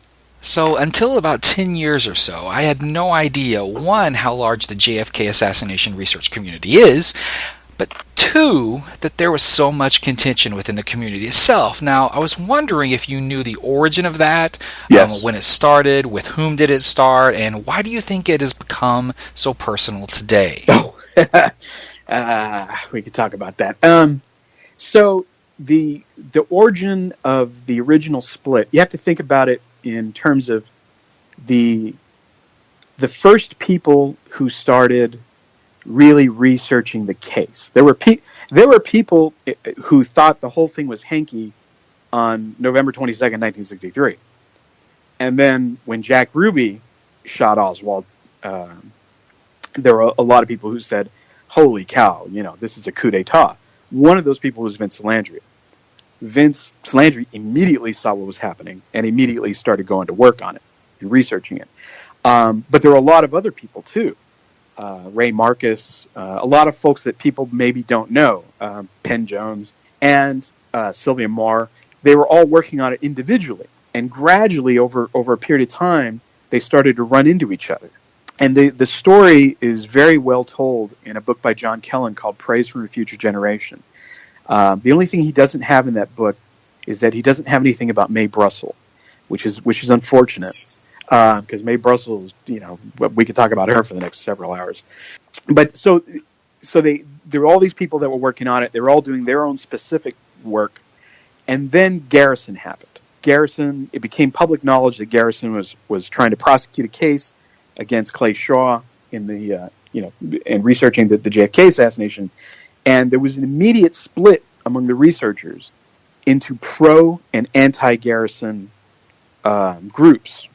Speaker 8: So until about 10 years or so, I had no idea, one, how large the JFK assassination research community is, but two, that there was so much contention within the community itself. Now, I was wondering if you knew the origin of that,
Speaker 9: yes.
Speaker 8: When it started, with whom did it start, and why do you think it has become so personal today?
Speaker 9: Oh, we could talk about that. So the origin of the original split, you have to think about it in terms of the first people who started really researching the case. There were people who thought the whole thing was hanky on November 22nd, 1963. And then when Jack Ruby shot Oswald, there were a lot of people who said, holy cow, this is a coup d'etat. One of those people was Vince Landry. Vince Landry immediately saw what was happening and immediately started going to work on it and researching it. But there were a lot of other people, too. Ray Marcus, a lot of folks that people maybe don't know, Penn Jones, and Sylvia Marr. They were all working on it individually. And gradually, over a period of time, they started to run into each other. And the story is very well told in a book by John Kellen called Praise from a Future Generation. The only thing he doesn't have in that book is that he doesn't have anything about Mae Brussel, which is unfortunate, because Mae Brussel, we could talk about her for the next several hours. But so there were all these people that were working on it. They were all doing their own specific work. And then Garrison happened. It became public knowledge that Garrison was trying to prosecute a case against Clay Shaw in and researching the JFK assassination. And there was an immediate split among the researchers into pro and anti-Garrison groups.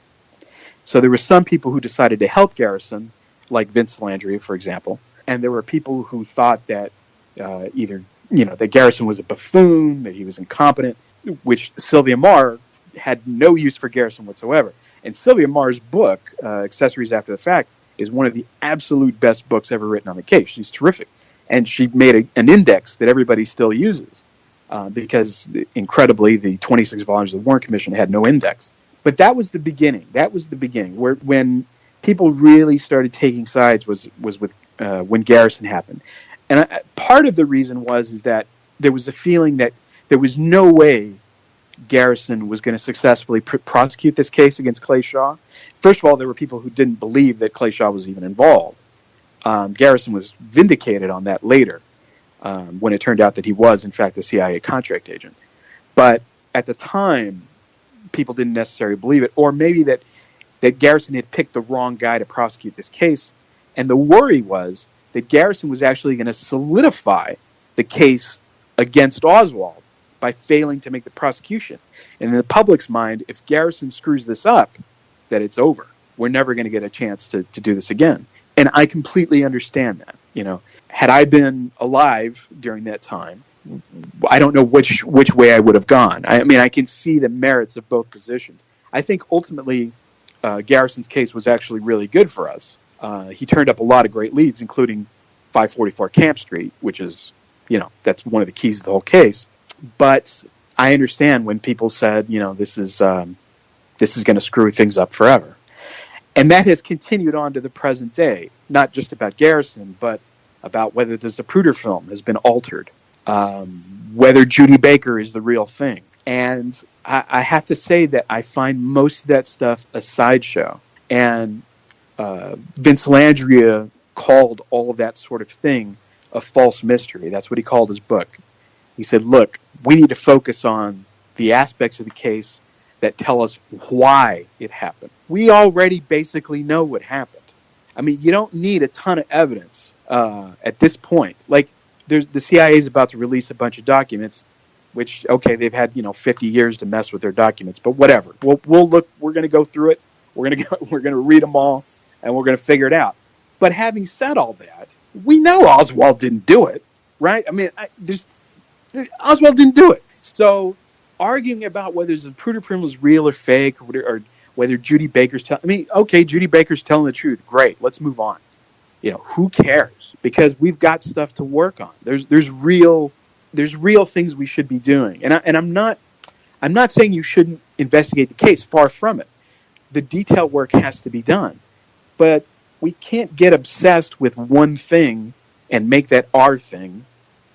Speaker 9: So there were some people who decided to help Garrison, like Vince Landry, for example, and there were people who thought that that Garrison was a buffoon, that he was incompetent, which Sylvia Marr had no use for Garrison whatsoever. And Sylvia Marr's book, Accessories After the Fact, is one of the absolute best books ever written on the case. She's terrific. And she made an index that everybody still uses because, incredibly, the 26 volumes of the Warren Commission had no index. But that was the beginning. When people really started taking sides was with when Garrison happened. And part of the reason is that there was a feeling that there was no way Garrison was going to successfully prosecute this case against Clay Shaw. First of all, there were people who didn't believe that Clay Shaw was even involved. Garrison was vindicated on that later, when it turned out that he was, in fact, a CIA contract agent. But at the time, people didn't necessarily believe it, or maybe that Garrison had picked the wrong guy to prosecute this case. And the worry was that Garrison was actually going to solidify the case against Oswald by failing to make the prosecution. And in the public's mind, if Garrison screws this up, that it's over. We're never going to get a chance to do this again. And I completely understand that. Had I been alive during that time, I don't know which way I would have gone. I can see the merits of both positions. I think ultimately Garrison's case was actually really good for us. He turned up a lot of great leads, including 544 Camp Street, which is, that's one of the keys to the whole case. But I understand when people said, this is going to screw things up forever. And that has continued on to the present day, not just about Garrison, but about whether the Zapruder film has been altered, whether Judy Baker is the real thing. And I have to say that I find most of that stuff a sideshow. And Vince Landry called all of that sort of thing a false mystery. That's what he called his book. He said, look, we need to focus on the aspects of the case that tell us why it happened. We already basically know what happened. You don't need a ton of evidence at this point. Like, the CIA is about to release a bunch of documents, which, okay, they've had 50 years to mess with their documents, but whatever. We'll look. We're going to go through it. We're going to read them all, and we're going to figure it out. But having said all that, we know Oswald didn't do it, right? Oswald didn't do it. So arguing about whether the Zapruder film was real or fake, or whether Judy Baker's okay, Judy Baker's telling the truth. Great, let's move on. Who cares? Because we've got stuff to work on. There's real things we should be doing. And I'm not saying you shouldn't investigate the case. Far from it. The detail work has to be done. But we can't get obsessed with one thing and make that our thing,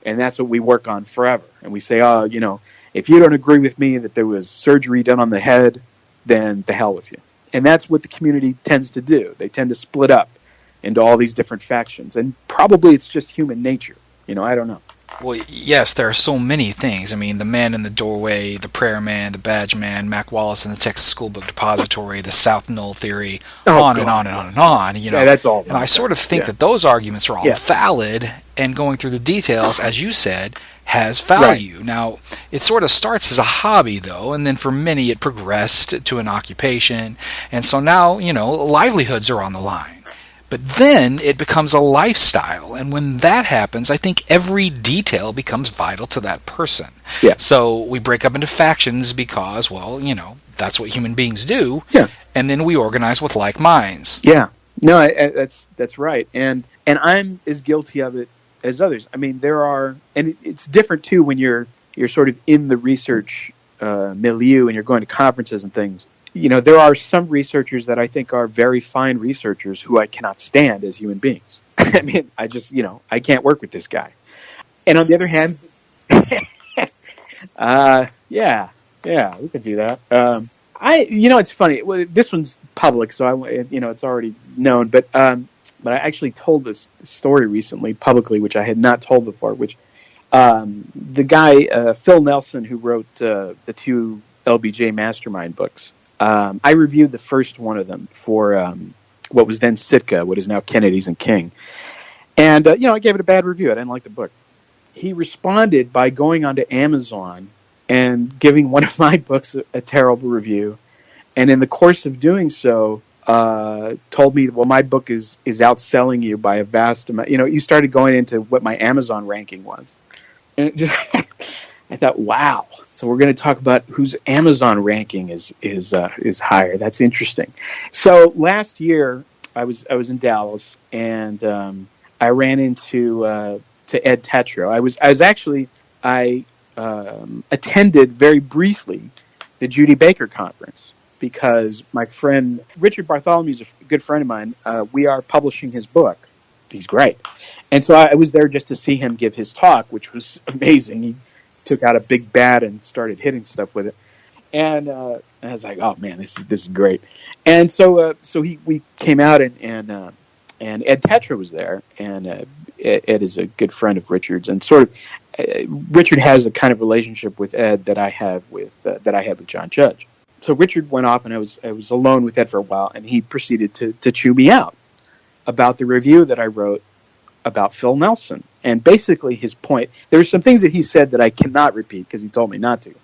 Speaker 9: and that's what we work on forever. And we say, if you don't agree with me that there was surgery done on the head, then to hell with you. And that's what the community tends to do. They tend to split up into all these different factions. And probably it's just human nature. I don't know.
Speaker 8: Well, yes, there are so many things. I mean, the man in the doorway, the prayer man, the badge man, Mac Wallace in the Texas School Book Depository, the South Knoll theory, on and on and on and on. You know,
Speaker 9: yeah, that's all.
Speaker 8: And I sort of think that those arguments are all valid, and going through the details, as you said, has value. Right. Now, it sort of starts as a hobby, though, and then for many it progressed to an occupation, and so now, you know, livelihoods are on the line. But then it becomes a lifestyle, and when that happens, I think every detail becomes vital to that person.
Speaker 9: Yeah.
Speaker 8: So we break up into factions because, well, you know, that's what human beings do.
Speaker 9: Yeah.
Speaker 8: And then we organize with like minds.
Speaker 9: Yeah. No, that's right, and I'm as guilty of it as others. I mean, there are, and it's different too when you're sort of in the research milieu and you're going to conferences and things. You know, there are some researchers that I think are very fine researchers who I cannot stand as human beings. I mean, I just, you know, I can't work with this guy. And on the other hand, yeah, we could do that. You know, it's funny. Well, this one's public, so it's already known. But I actually told this story recently publicly, which I had not told before. Which the guy Phil Nelson, who wrote the two LBJ Mastermind books. I reviewed the first one of them for what was then Sitka, what is now Kennedy's and King. And, I gave it a bad review. I didn't like the book. He responded by going onto Amazon and giving one of my books a terrible review. And in the course of doing so, told me, well, my book is outselling you by a vast amount. You know, you started going into what my Amazon ranking was. And I thought, wow. So we're going to talk about whose Amazon ranking is higher. That's interesting. So last year I was in Dallas, and I ran into Ed Tetreault. I attended very briefly the Judy Baker conference because my friend Richard Bartholomew is a good friend of mine. We are publishing his book. He's great, and so I was there just to see him give his talk, which was amazing. He took out a big bat and started hitting stuff with it, and I was like, "Oh man, this is great." And so we came out, and Ed Tetreault was there, and Ed is a good friend of Richard's, and sort of Richard has a kind of relationship with Ed that I have with John Judge. So Richard went off, and I was alone with Ed for a while, and he proceeded to chew me out about the review that I wrote about Phil Nelson. And basically his point, there's some things that he said that I cannot repeat because he told me not to.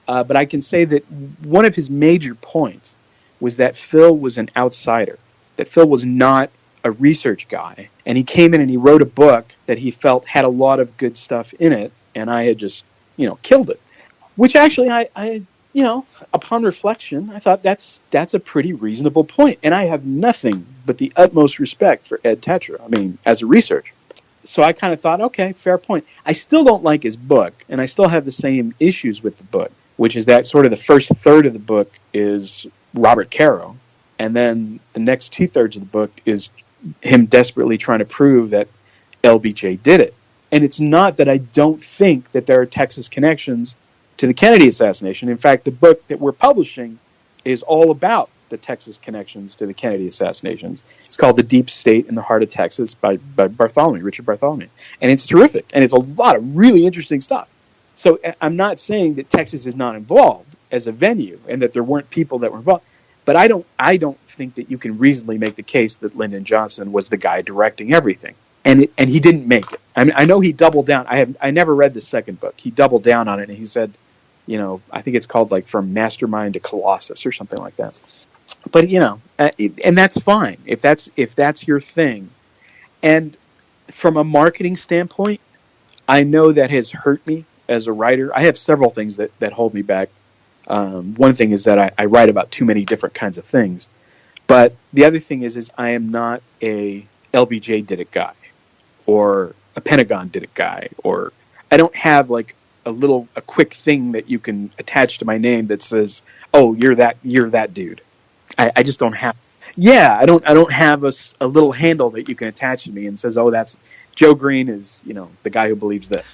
Speaker 9: But I can say that one of his major points was that Phil was an outsider, that Phil was not a research guy. And he came in and he wrote a book that he felt had a lot of good stuff in it, and I had just, killed it. Which actually I upon reflection, I thought that's a pretty reasonable point. And I have nothing but the utmost respect for Ed Tetreault, I mean, as a researcher. So I kind of thought, okay, fair point. I still don't like his book, and I still have the same issues with the book, which is that sort of the first third of the book is Robert Caro, and then the next 2/3 of the book is him desperately trying to prove that LBJ did it. And it's not that I don't think that there are Texas connections to the Kennedy assassination. In fact, the book that we're publishing is all about the Texas connections to the Kennedy assassinations. It's called The Deep State in the Heart of Texas by Richard Bartholomew. And it's terrific. And it's a lot of really interesting stuff. So I'm not saying that Texas is not involved as a venue and that there weren't people that were involved. But I don't think that you can reasonably make the case that Lyndon Johnson was the guy directing everything. And he didn't make it. I mean, I know he doubled down. I never read the second book. He doubled down on it, and he said, I think it's called like From Mastermind to Colossus or something like that. But and that's fine if that's your thing. And from a marketing standpoint, I know that has hurt me as a writer. I have several things that hold me back. One thing is that I write about too many different kinds of things. But the other thing is I am not a LBJ did it guy, or a Pentagon did it guy, or I don't have like a quick thing that you can attach to my name that says, "Oh, you're that dude." I just don't have. Yeah, I don't have a little handle that you can attach to me and says, "Oh, that's Joe Green is the guy who believes this."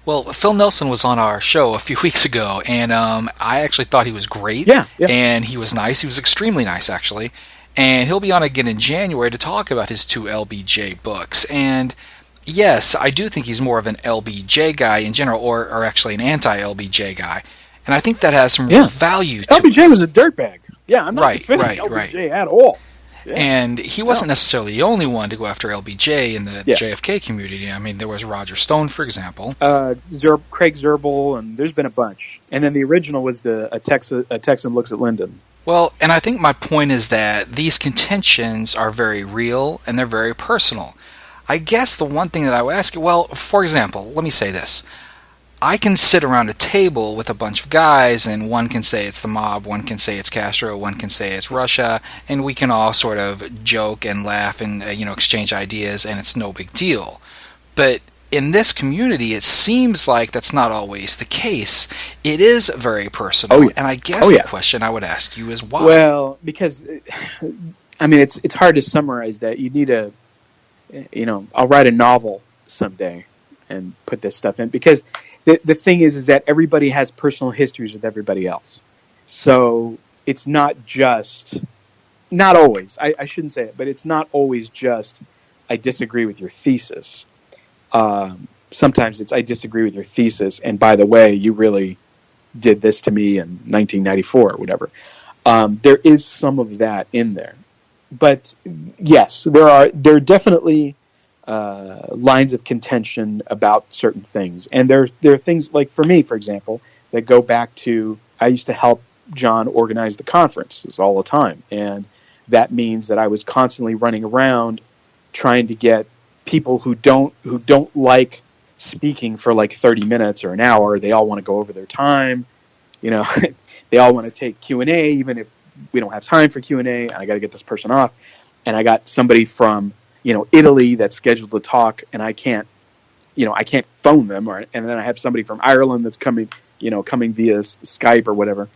Speaker 8: Well, Phil Nelson was on our show a few weeks ago, and I actually thought he was great.
Speaker 9: Yeah.
Speaker 8: And he was nice. He was extremely nice, actually. And he'll be on again in January to talk about his two LBJ books. And yes, I do think he's more of an LBJ guy in general, or actually an anti-LBJ guy. And I think that has some real value to
Speaker 9: LBJ
Speaker 8: it.
Speaker 9: was a dirtbag. Yeah, I'm not
Speaker 8: Right,
Speaker 9: defending
Speaker 8: right,
Speaker 9: LBJ at all. Yeah.
Speaker 8: And he wasn't necessarily the only one to go after LBJ in the JFK community. I mean, there was Roger Stone, for example.
Speaker 9: Craig Zerbel, and there's been a bunch. And then the original was A Texan Looks at Lyndon.
Speaker 8: Well, and I think my point is that these contentions are very real and they're very personal. I guess the one thing that I would ask you, well, for example, let me say this. I can sit around a table with a bunch of guys, and one can say it's the mob, one can say it's Castro, one can say it's Russia, and we can all sort of joke and laugh and exchange ideas, and it's no big deal. But in this community, it seems like that's not always the case. It is very personal, and I guess the question I would ask you is why?
Speaker 9: Well, because I mean, it's hard to summarize that. You need I'll write a novel someday and put this stuff in, because the thing is that everybody has personal histories with everybody else. So it's not always, I shouldn't say it, but it's not always just, I disagree with your thesis. Sometimes it's, I disagree with your thesis, and by the way, you really did this to me in 1994 or whatever. There is some of that in there. But yes, there are definitely lines of contention about certain things, and there are things like, for me, for example, that go back to, I used to help John organize the conferences all the time, and that means that I was constantly running around trying to get people who don't like speaking for like 30 minutes or an hour. They all want to go over their time, they all want to take Q&A, even if we don't have time for Q&A, and I got to get this person off, and I got somebody from Italy that's scheduled to talk, and I can't phone them, and then I have somebody from Ireland that's coming via Skype or whatever.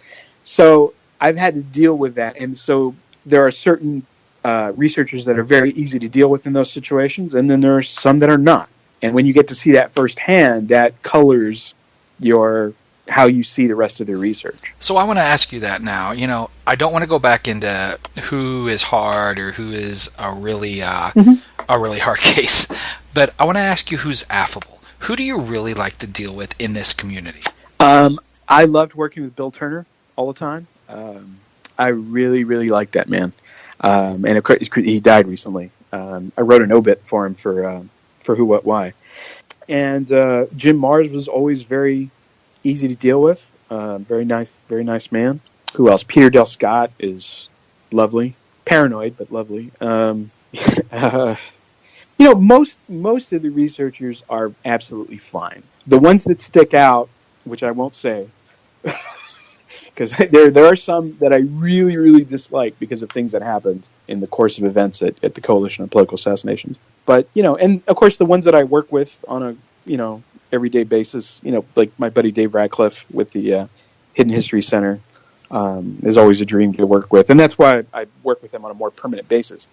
Speaker 9: So I've had to deal with that, and so there are certain researchers that are very easy to deal with in those situations, and then there are some that are not. And when you get to see that firsthand, that colors how you see the rest of their research.
Speaker 8: So I want to ask you that now. I don't want to go back into who is hard or who is a really hard case, but I want to ask you who's affable. Who do you really like to deal with in this community?
Speaker 9: I loved working with Bill Turner all the time. I really, really liked that man. And of course, he died recently. I wrote an obit for him for Who, What, Why. And Jim Mars was always very easy to deal with. Very nice man. Who else? Peter Del Scott is lovely. Paranoid, but lovely. Most of the researchers are absolutely fine. The ones that stick out, which I won't say, because there are some that I really, really dislike because of things that happened in the course of events at the Coalition on Political Assassinations. But, and of course the ones that I work with on a, everyday basis, like my buddy Dave Radcliffe with the Hidden History Center, is always a dream to work with. And that's why I work with them on a more permanent basis.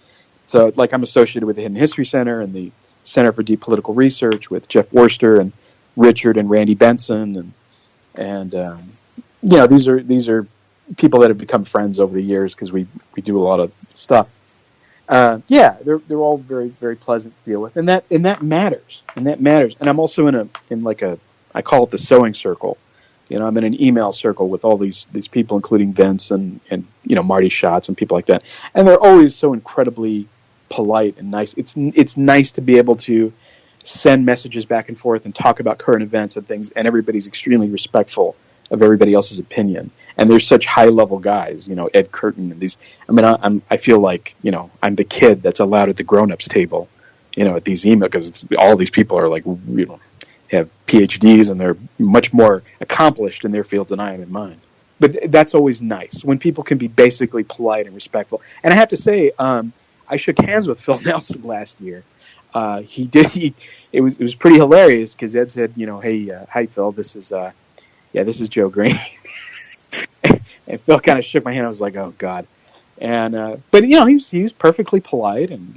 Speaker 9: So, like, I'm associated with the Hidden History Center and the Center for Deep Political Research with Jeff Worster and Richard and Randy Benson, and these are people that have become friends over the years because we do a lot of stuff. They're all very, very pleasant to deal with, and that matters. And I'm also in I call it the sewing circle. I'm in an email circle with all these people, including Vince and Marty Schatz and people like that, and they're always so incredibly polite and nice. It's nice to be able to send messages back and forth and talk about current events and things, and everybody's extremely respectful of everybody else's opinion. And they're such high level guys, Ed Curtin and these. I feel like I'm the kid that's allowed at the grown ups table, at these email, because all these people are like have PhDs and they're much more accomplished in their fields than I am in mine. But that's always nice when people can be basically polite and respectful. And I have to say, I shook hands with Phil Nelson last year. It was pretty hilarious because Ed said, hey, hi Phil, this is Joe Green. And Phil kind of shook my hand. I was like, oh God. And but he was perfectly polite, and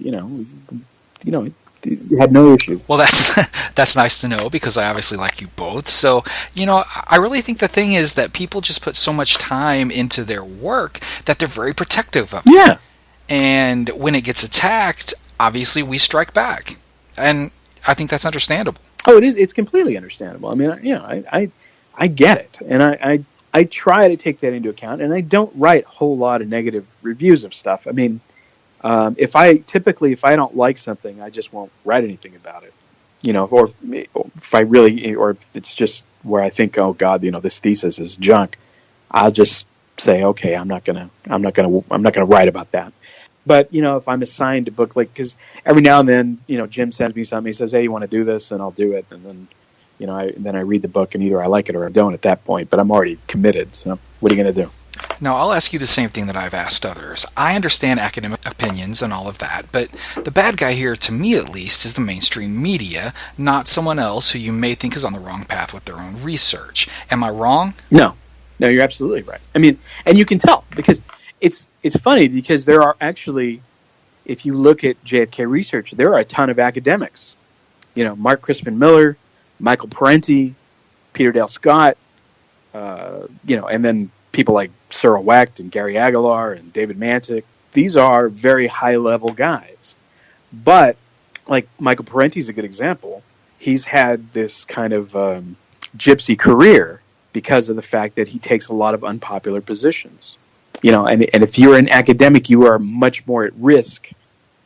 Speaker 9: had no issue.
Speaker 8: Well, that's nice to know, because I obviously like you both. So, I really think the thing is that people just put so much time into their work that they're very protective of it.
Speaker 9: Yeah.
Speaker 8: And when it gets attacked, obviously we strike back. And I think that's understandable.
Speaker 9: Oh, it is. It's completely understandable. I mean, you know, I get it, and I try to take that into account, and I don't write a whole lot of negative reviews of stuff. I mean, if I don't like something, I just won't write anything about it. You know, or if I really, or if it's just where I think, oh God, you know, this thesis is junk, I'll just say, okay, I'm not gonna write about that. But you know, if I'm assigned a book, like, because every now and then, you know, Jim sends me something. He says, hey, you want to do this, and I'll do it, and then, you know, I read the book, and either I like it or I don't at that point. But I'm already committed. So what are you going to do?
Speaker 8: Now, I'll ask you the same thing that I've asked others. I understand academic opinions and all of that, but the bad guy here, to me at least, is the mainstream media, not someone else who you may think is on the wrong path with their own research. Am I wrong?
Speaker 9: No, you're absolutely right. I mean, and you can tell, because it's funny, because there are actually, if you look at JFK research, there are a ton of academics. You know, Mark Crispin Miller, Michael Parenti, Peter Dale Scott, you know, and then people like Cyril Wecht and Gary Aguilar and David Mantic. These are very high-level guys. But, like, Michael Parenti's a good example. He's had this kind of gypsy career because of the fact that he takes a lot of unpopular positions. You know, and if you're an academic, you are much more at risk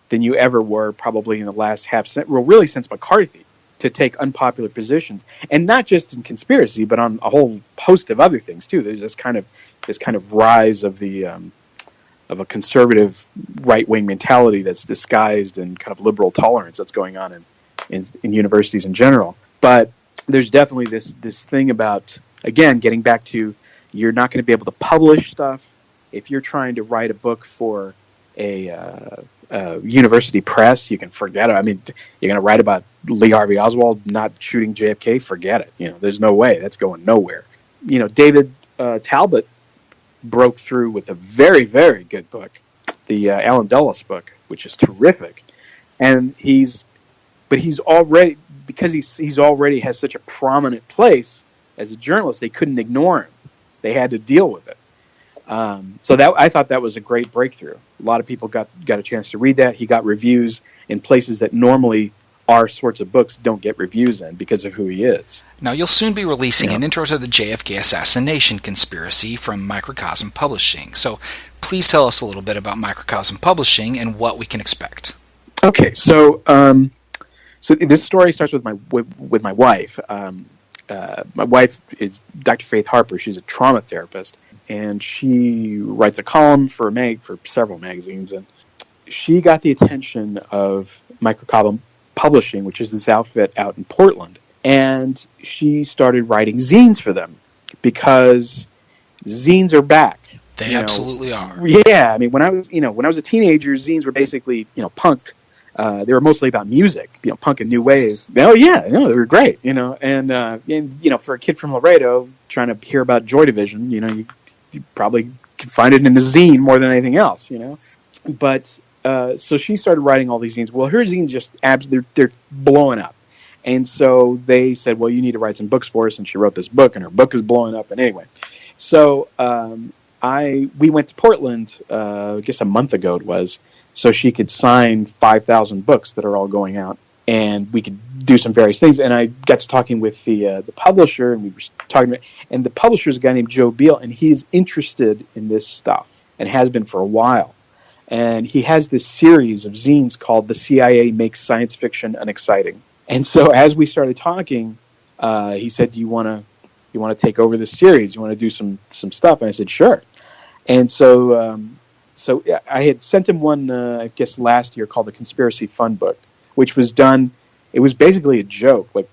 Speaker 9: than you ever were probably in the last half century, well, really since McCarthy, to take unpopular positions, and not just in conspiracy, but on a whole host of other things too. There's this kind of rise of the of a conservative right-wing mentality that's disguised in kind of liberal tolerance that's going on in universities in general. But there's definitely this thing about, again, getting back to, you're not going to be able to publish stuff if you're trying to write a book for a university press. You can forget it. I mean, you're going to write about Lee Harvey Oswald not shooting JFK? Forget it. You know, there's no way. That's going nowhere. You know, David Talbot broke through with a very, very good book, the Alan Dulles book, which is terrific. And he's already, because he's already has such a prominent place as a journalist, they couldn't ignore him. They had to deal with it. So that, I thought that was a great breakthrough. A lot of people got a chance to read that. He got reviews in places that normally our sorts of books don't get reviews in because of who he is.
Speaker 8: Now, you'll soon be releasing an intro to the JFK assassination conspiracy from Microcosm Publishing. So please tell us a little bit about Microcosm Publishing and what we can expect.
Speaker 9: Okay, so this story starts with my wife. My wife is Dr. Faith Harper. She's a trauma therapist, and she writes a column for several magazines. And she got the attention of Microcosm Publishing, which is this outfit out in Portland, and she started writing zines for them because zines are back.
Speaker 8: They absolutely are.
Speaker 9: Yeah, I mean, when I was a teenager, zines were basically, punk. They were mostly about music, punk and new wave. Oh yeah, they were great, and for a kid from Laredo trying to hear about Joy Division, you probably could find it in a zine more than anything else, But so she started writing all these zines. Well, her zines just they're blowing up, and so they said, well, you need to write some books for us. And she wrote this book, and her book is blowing up. And anyway, so we went to Portland, I guess a month ago it was, so she could sign 5,000 books that are all going out, and we could do some various things. And I got to talking with the publisher, and we were talking about, and the publisher is a guy named Joe Beal, and he's interested in this stuff and has been for a while. And he has this series of zines called "The CIA Makes Science Fiction Unexciting." And so as we started talking, he said, "Do you want to take over this series? You want to do some stuff?" And I said, "Sure." And so I had sent him one, I guess last year, called the Conspiracy Fun Book, which was done. It was basically a joke. Like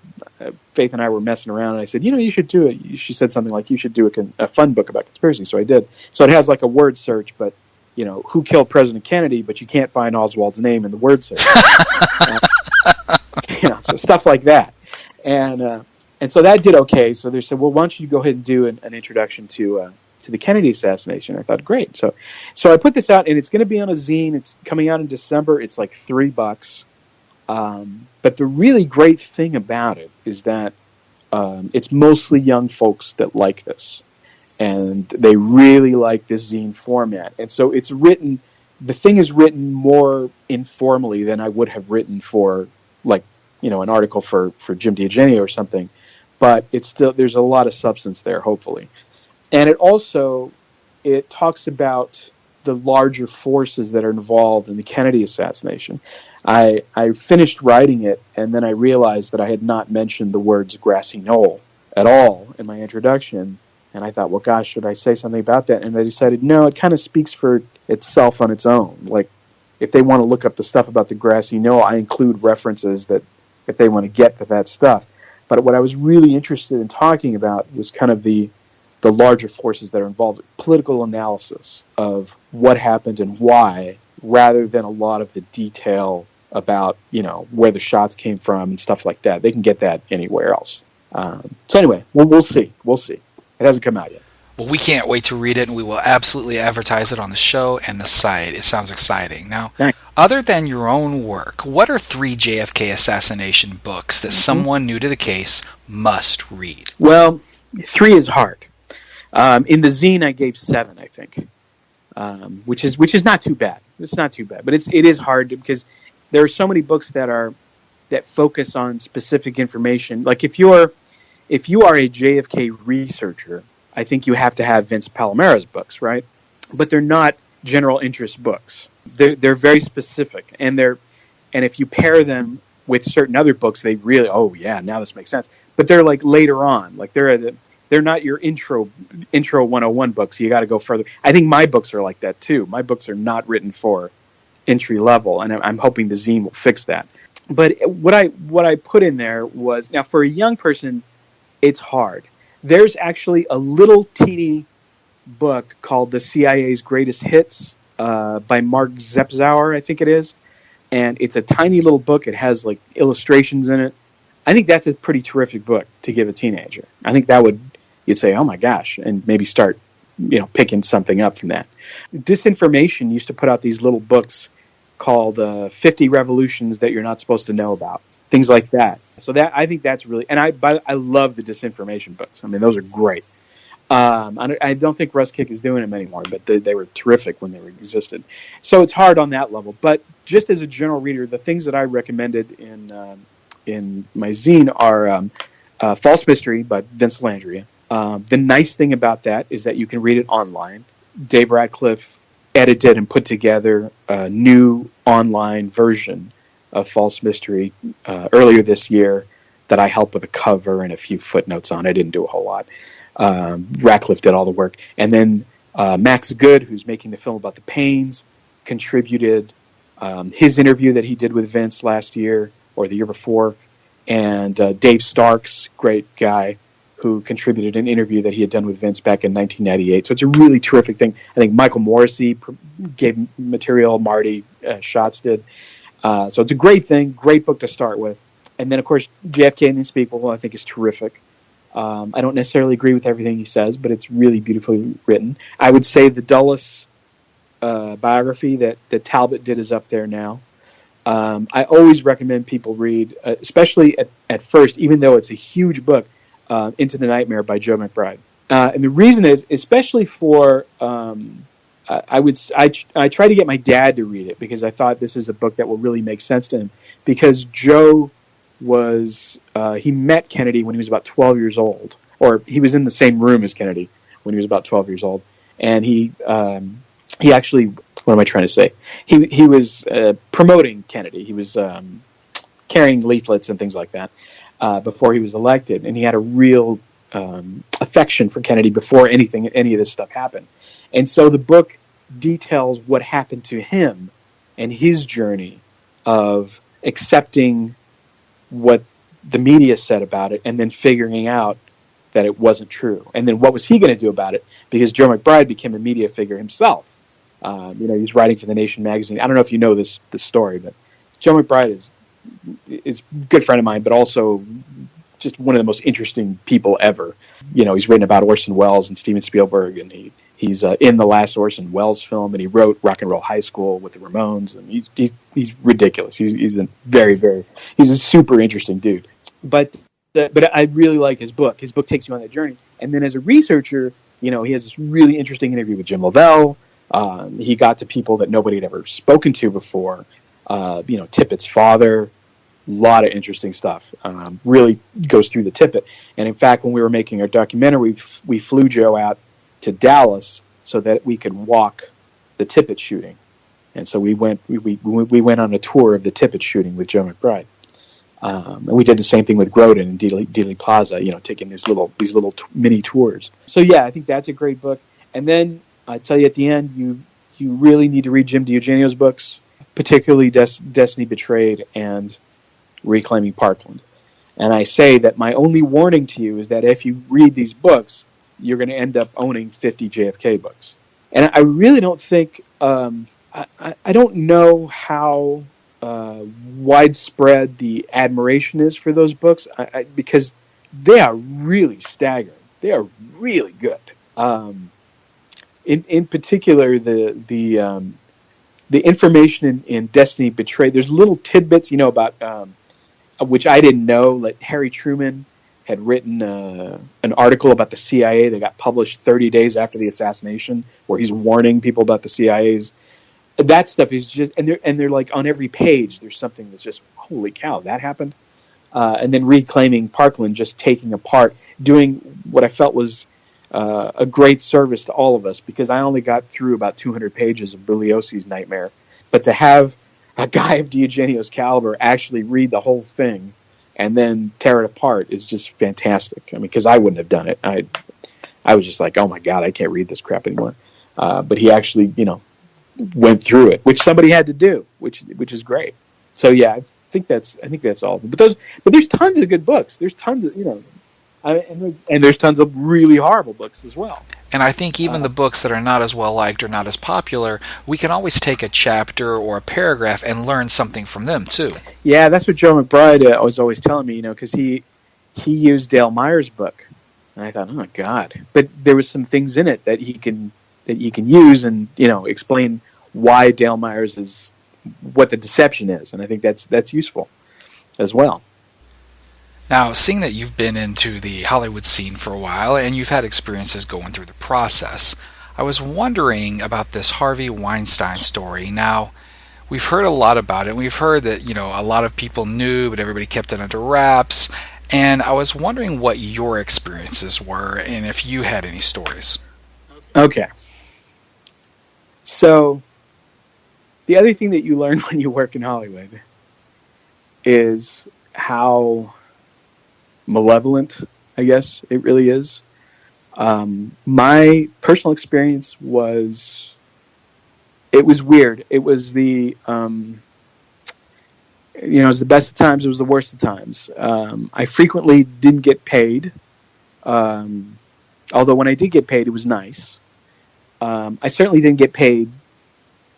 Speaker 9: Faith and I were messing around, and I said, you should do it. She said something like, you should do a fun book about conspiracy. So I did. So it has like a word search, but who killed President Kennedy, but you can't find Oswald's name in the word search. So stuff like that. And so that did okay. So they said, well, why don't you go ahead and do an introduction to the Kennedy assassination. I thought, great. So I put this out, and it's going to be on a zine. It's coming out in December. It's like $3. But the really great thing about it is that it's mostly young folks that like this, and they really like this zine format. And so the thing is written more informally than I would have written for like an article for Jim DiEugenio or something, but it's still, there's a lot of substance there, hopefully. And it talks about the larger forces that are involved in the Kennedy assassination. I finished writing it, and then I realized that I had not mentioned the words grassy knoll at all in my introduction, and I thought, well, gosh, should I say something about that? And I decided, no, it kind of speaks for itself on its own. Like, if they want to look up the stuff about the grassy knoll, I include references that if they want to get to that stuff. But what I was really interested in talking about was kind of the larger forces that are involved, political analysis of what happened and why, rather than a lot of the detail about, where the shots came from and stuff like that. They can get that anywhere else. So anyway, we'll see. We'll see. It hasn't come out yet.
Speaker 8: Well, we can't wait to read it, and we will absolutely advertise it on the show and the site. It sounds exciting. Now,
Speaker 9: Thanks.
Speaker 8: Other than your own work, what are 3 JFK assassination books that someone new to the case must read?
Speaker 9: Well, 3 is hard. In the zine, I gave 7, I think, which is not too bad. It's not too bad, but it is hard because there are so many books that focus on specific information. Like if you are a JFK researcher, I think you have to have Vince Palomera's books, right? But they're not general interest books. They're very specific, and if you pair them with certain other books, they really, oh yeah, now this makes sense. But they're like later on, like they're not your intro 101 books. You got to go further. I think my books are like that too. My books are not written for entry level, and I'm hoping the zine will fix that. But what I put in there was, now for a young person, it's hard. There's actually a little teeny book called The CIA's Greatest Hits by Mark Zepzauer, I think it is. And it's a tiny little book. It has like illustrations in it. I think that's a pretty terrific book to give a teenager. I think that you'd say, oh my gosh, and maybe start, picking something up from that. Disinformation used to put out these little books called 50 Revolutions That You're Not Supposed to Know About. Things like that. So I think that's really, and I love the disinformation books. I mean, those are great. I don't think Russ Kick is doing them anymore, but they were terrific when they existed. So it's hard on that level. But just as a general reader, the things that I recommended in my zine are False Mystery by Vince Landria. The nice thing about that is that you can read it online. Dave Ratcliffe edited and put together a new online version of False Mystery earlier this year that I helped with a cover and a few footnotes on. I didn't do a whole lot. Ratcliffe did all the work. And then Max Good, who's making the film about the Paynes, contributed his interview that he did with Vince last year or the year before. And Dave Starks, great guy, who contributed an interview that he had done with Vince back in 1998. So it's a really terrific thing. I think Michael Morrissey gave material, Marty Schatz did. So it's a great thing, great book to start with. And then, of course, JFK and These People, I think, is terrific. I don't necessarily agree with everything he says, but it's really beautifully written. I would say the Dulles biography that Talbot did is up there now. I always recommend people read, especially at first, even though it's a huge book, Into the Nightmare by Joe McBride. And the reason is, especially for... I try to get my dad to read it because I thought this is a book that will really make sense to him. Because Joe he met Kennedy when he was about 12 years old, or he was in the same room as Kennedy when he was about 12 years old, and he actually, what am I trying to say? He was promoting Kennedy. He was carrying leaflets and things like that before he was elected, and he had a real affection for Kennedy before any of this stuff happened. And so the book details what happened to him and his journey of accepting what the media said about it and then figuring out that it wasn't true. And then what was he going to do about it? Because Joe McBride became a media figure himself. He's writing for The Nation magazine. I don't know if you know this story, but Joe McBride is a good friend of mine, but also just one of the most interesting people ever. He's written about Orson Welles and Steven Spielberg, and he's in the last Orson Welles film, and he wrote Rock and Roll High School with the Ramones, and he's ridiculous. He's a he's a super interesting dude. But I really like his book. His book takes you on that journey. And then as a researcher, he has this really interesting interview with Jim Lovell. He got to people that nobody had ever spoken to before. Tippett's father, lot of interesting stuff. Really goes through the tippet. And in fact, when we were making our documentary, we flew Joe out to Dallas so that we could walk the tippet shooting. And so we went on a tour of the tippet shooting with Joe McBride. And we did the same thing with Grodin and Dealey Plaza, taking these little mini tours. So yeah, I think that's a great book. And then I tell you at the end, you really need to read Jim DiEugenio's books, particularly Destiny Betrayed and Reclaiming Parkland. And I say that my only warning to you is that if you read these books, you're going to end up owning 50 JFK books. And I really don't think, I don't know how widespread the admiration is for those books, because they are really staggering. They are really good. In particular, the information in Destiny Betrayed. There's little tidbits, about which I didn't know. Like Harry Truman had written an article about the CIA that got published 30 days after the assassination, where he's warning people about the CIA's. That stuff is just, and they're like on every page. There's something that's just, holy cow, that happened. And then Reclaiming Parkland, just taking apart, doing what I felt was a great service to all of us, because I only got through about 200 pages of Bugliosi's Nightmare. But to have a guy of DiEugenio's caliber actually read the whole thing and then tear it apart is just fantastic. I mean, because I wouldn't have done it. I was just like, oh my God, I can't read this crap anymore. But he actually, went through it, which somebody had to do, which is great. So yeah, I think that's all. But there's tons of good books. There's tons of and there's tons of really horrible books as well.
Speaker 8: And I think even the books that are not as well liked or not as popular, we can always take a chapter or a paragraph and learn something from them too.
Speaker 9: Yeah, that's what Joe McBride was always telling me, because he used Dale Meyer's book, and I thought, oh God, but there was some things in it that you can use and explain why Dale Meyer's is what the deception is, and I think that's useful as well.
Speaker 8: Now, seeing that you've been into the Hollywood scene for a while and you've had experiences going through the process, I was wondering about this Harvey Weinstein story. Now, we've heard a lot about it. We've heard that, a lot of people knew, but everybody kept it under wraps. And I was wondering what your experiences were and if you had any stories.
Speaker 9: Okay. So, the other thing that you learn when you work in Hollywood is how malevolent, I guess, it really is. My personal experience was weird. It was it was the best of times, it was the worst of times. I frequently didn't get paid, although when I did get paid, it was nice. I certainly didn't get paid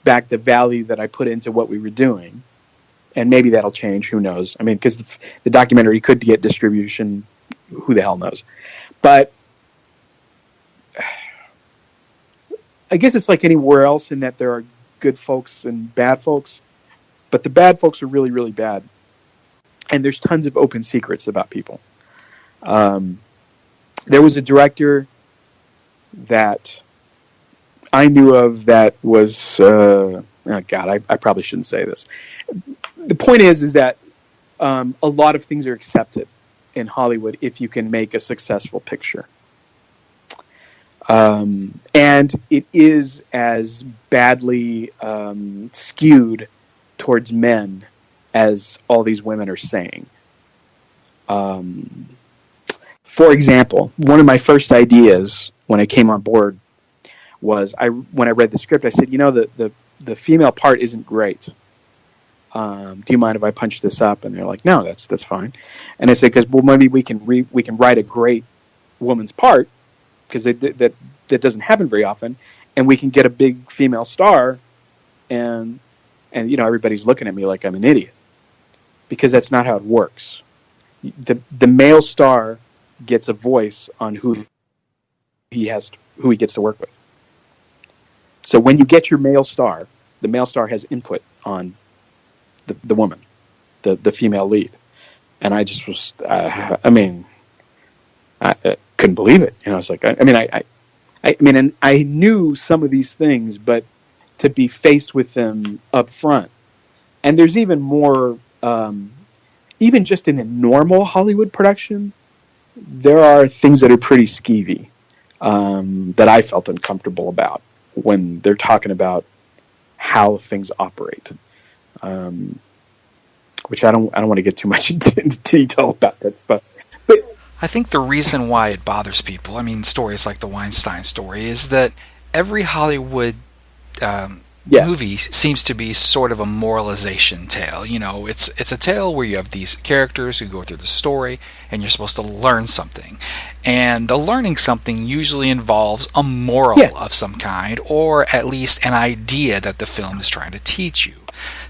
Speaker 9: back the value that I put into what we were doing. And maybe that'll change. Who knows? I mean, because the documentary could get distribution. Who the hell knows? But I guess it's like anywhere else in that there are good folks and bad folks. But the bad folks are really, really bad. And there's tons of open secrets about people. There was a director that I knew of that was... oh, God, I probably shouldn't say this. The point is that a lot of things are accepted in Hollywood if you can make a successful picture. And it is as badly skewed towards men as all these women are saying. For example, one of my first ideas when I came on board was when I read the script, I said, the female part isn't great. Do you mind if I punch this up? And they're like, no, that's fine. And I said, because maybe we can write a great woman's part, because that doesn't happen very often, and we can get a big female star, and everybody's looking at me like I'm an idiot, because that's not how it works. The male star gets a voice on who he gets to work with. So when you get your male star, the male star has input on the woman, the female lead. And I just was, I couldn't believe it. It's like, and I knew some of these things, but to be faced with them up front. And there's even more even just in a normal Hollywood production, there are things that are pretty skeevy that I felt uncomfortable about when they're talking about how things operate. Which I don't want to get too much into detail about that stuff. But
Speaker 8: I think the reason why it bothers people, I mean, stories like the Weinstein story, is that every Hollywood movie seems to be sort of a moralization tale. You know, it's a tale where you have these characters who go through the story, and you're supposed to learn something. And the learning something usually involves a moral of some kind, or at least an idea that the film is trying to teach you.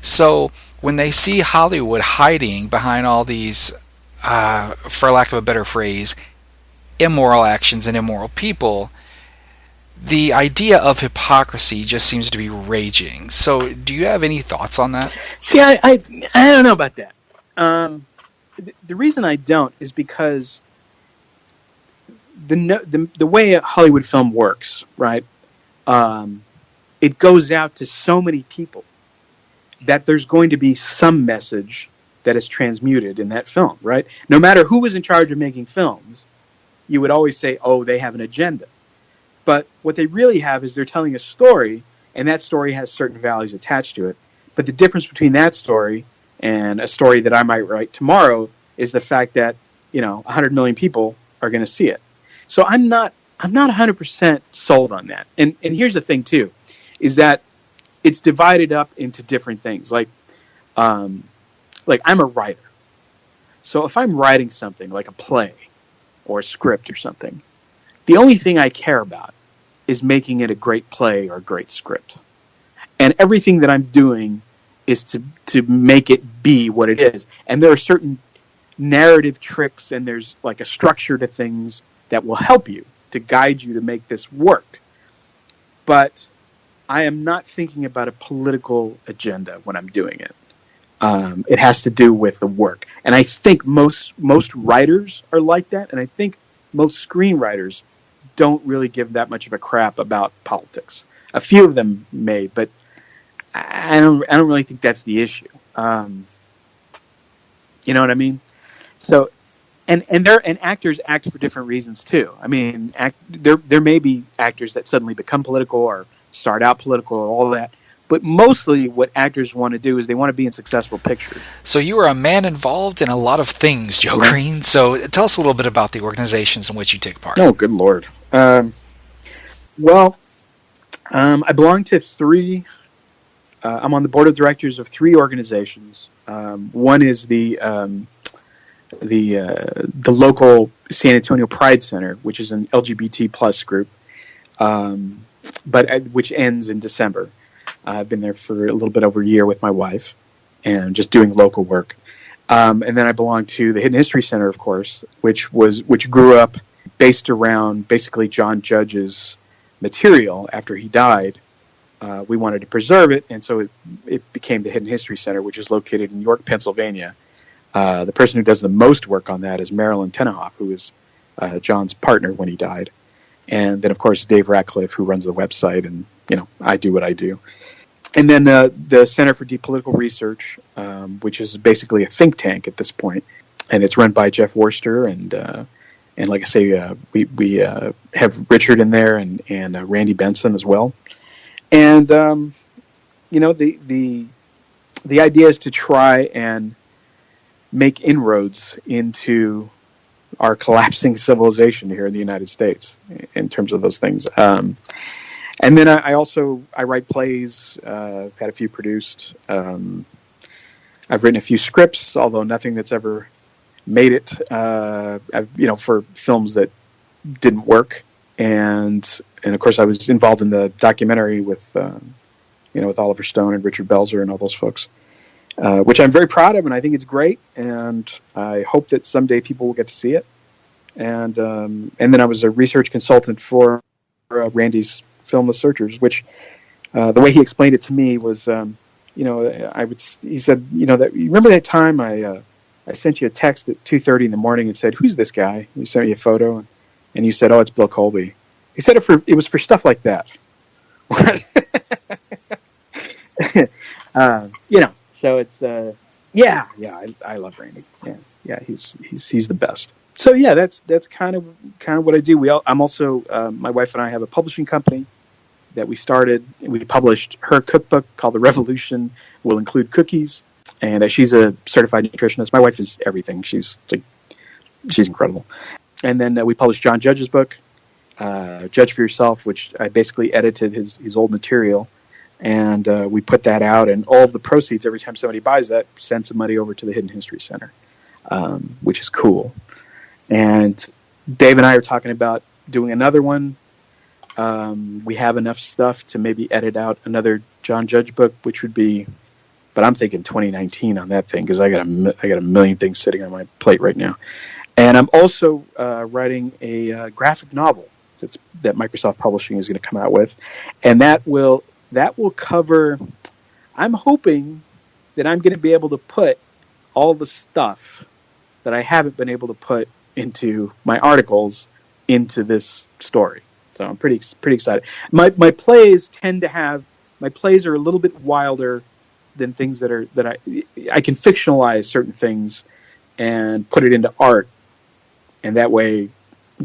Speaker 8: So when they see Hollywood hiding behind all these, for lack of a better phrase, immoral actions and immoral people, the idea of hypocrisy just seems to be raging. So do you have any thoughts on that?
Speaker 9: See, I don't know about that. The reason I don't is because the way a Hollywood film works, right? It goes out to so many people that there's going to be some message that is transmuted in that film, right? No matter who was in charge of making films, you would always say, oh, they have an agenda. But what they really have is they're telling a story, and that story has certain values attached to it. But the difference between that story and a story that I might write tomorrow is the fact that, 100 million people are going to see it. So I'm not 100% sold on that. And here's the thing, too, is that it's divided up into different things. Like I'm a writer. So if I'm writing something like a play or a script or something, the only thing I care about is making it a great play or a great script. And everything that I'm doing is to make it be what it is. And there are certain narrative tricks, and there's like a structure to things that will help you to guide you to make this work. But I am not thinking about a political agenda when I'm doing it. It has to do with the work. And I think most writers are like that, and I think most screenwriters don't really give that much of a crap about politics. A few of them may, but I don't really think that's the issue. You know what I mean? So, and actors act for different reasons too. I mean, there may be actors that suddenly become political or start out political or all that. But mostly what actors want to do is they want to be in successful pictures.
Speaker 8: So you are a man involved in a lot of things, Joe Green. So tell us a little bit about the organizations in which you take part.
Speaker 9: Oh, good Lord. I belong to three. I'm on the board of directors of three organizations. One is the local San Antonio Pride Center, which is an LGBT plus group, but which ends in December. I've been there for a little bit over a year with my wife and just doing local work. And then I belong to the Hidden History Center, of course, which grew up based around basically John Judge's material after he died. We wanted to preserve it, and so it became the Hidden History Center, which is located in York, Pennsylvania. The person who does the most work on that is Marilyn Tenenhoff, who was John's partner when he died. And then, of course, Dave Ratcliffe, who runs the website, and, I do what I do. And then the Center for Deep Political Research, which is basically a think tank at this point, and it's run by Jeff Worcester, and like I say, we have Richard in there and Randy Benson as well. And the idea is to try and make inroads into our collapsing civilization here in the United States in terms of those things. And then I write plays. I've had a few produced. I've written a few scripts, although nothing that's ever made it. For films that didn't work, and of course I was involved in the documentary with Oliver Stone and Richard Belzer and all those folks, which I'm very proud of, and I think it's great, and I hope that someday people will get to see it. And then I was a research consultant for Randy's film The Searchers, which the way he explained it to me was, he said, that you remember that time I sent you a text at 2:30 in the morning and said, "Who's this guy?" You sent me a photo, and you said, "Oh, it's Bill Colby." He said it was for stuff like that. So it's Yeah, I love Randy. Yeah, he's the best. So yeah, that's kind of what I do. I'm also my wife and I have a publishing company that we started. We published her cookbook called The Revolution Will Include Cookies, and she's a certified nutritionist. My wife is everything. She's incredible. And then we published John Judge's book, Judge for Yourself, which I basically edited his old material, and we put that out. And all of the proceeds, every time somebody buys that, send some money over to the Hidden History Center, which is cool. And Dave and I are talking about doing another one. We have enough stuff to maybe edit out another John Judge book, which would be, but I'm thinking 2019 on that thing because I got a million things sitting on my plate right now. And I'm also writing a graphic novel that Microsoft Publishing is going to come out with, and that will cover. I'm hoping that I'm going to be able to put all the stuff that I haven't been able to put into my articles into this story. So I'm pretty excited. My plays are a little bit wilder than things that I can fictionalize certain things and put it into art, and that way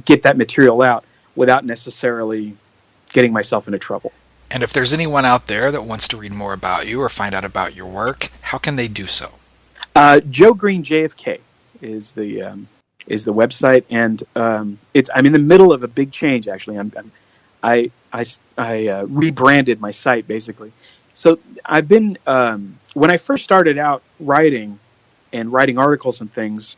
Speaker 9: get that material out without necessarily getting myself into trouble.
Speaker 8: And if there's anyone out there that wants to read more about you or find out about your work, how can they do so?
Speaker 9: Joe Green JFK is the website, and I'm in the middle of a big change. Actually, I rebranded my site basically. So I've been when I first started out writing articles and things.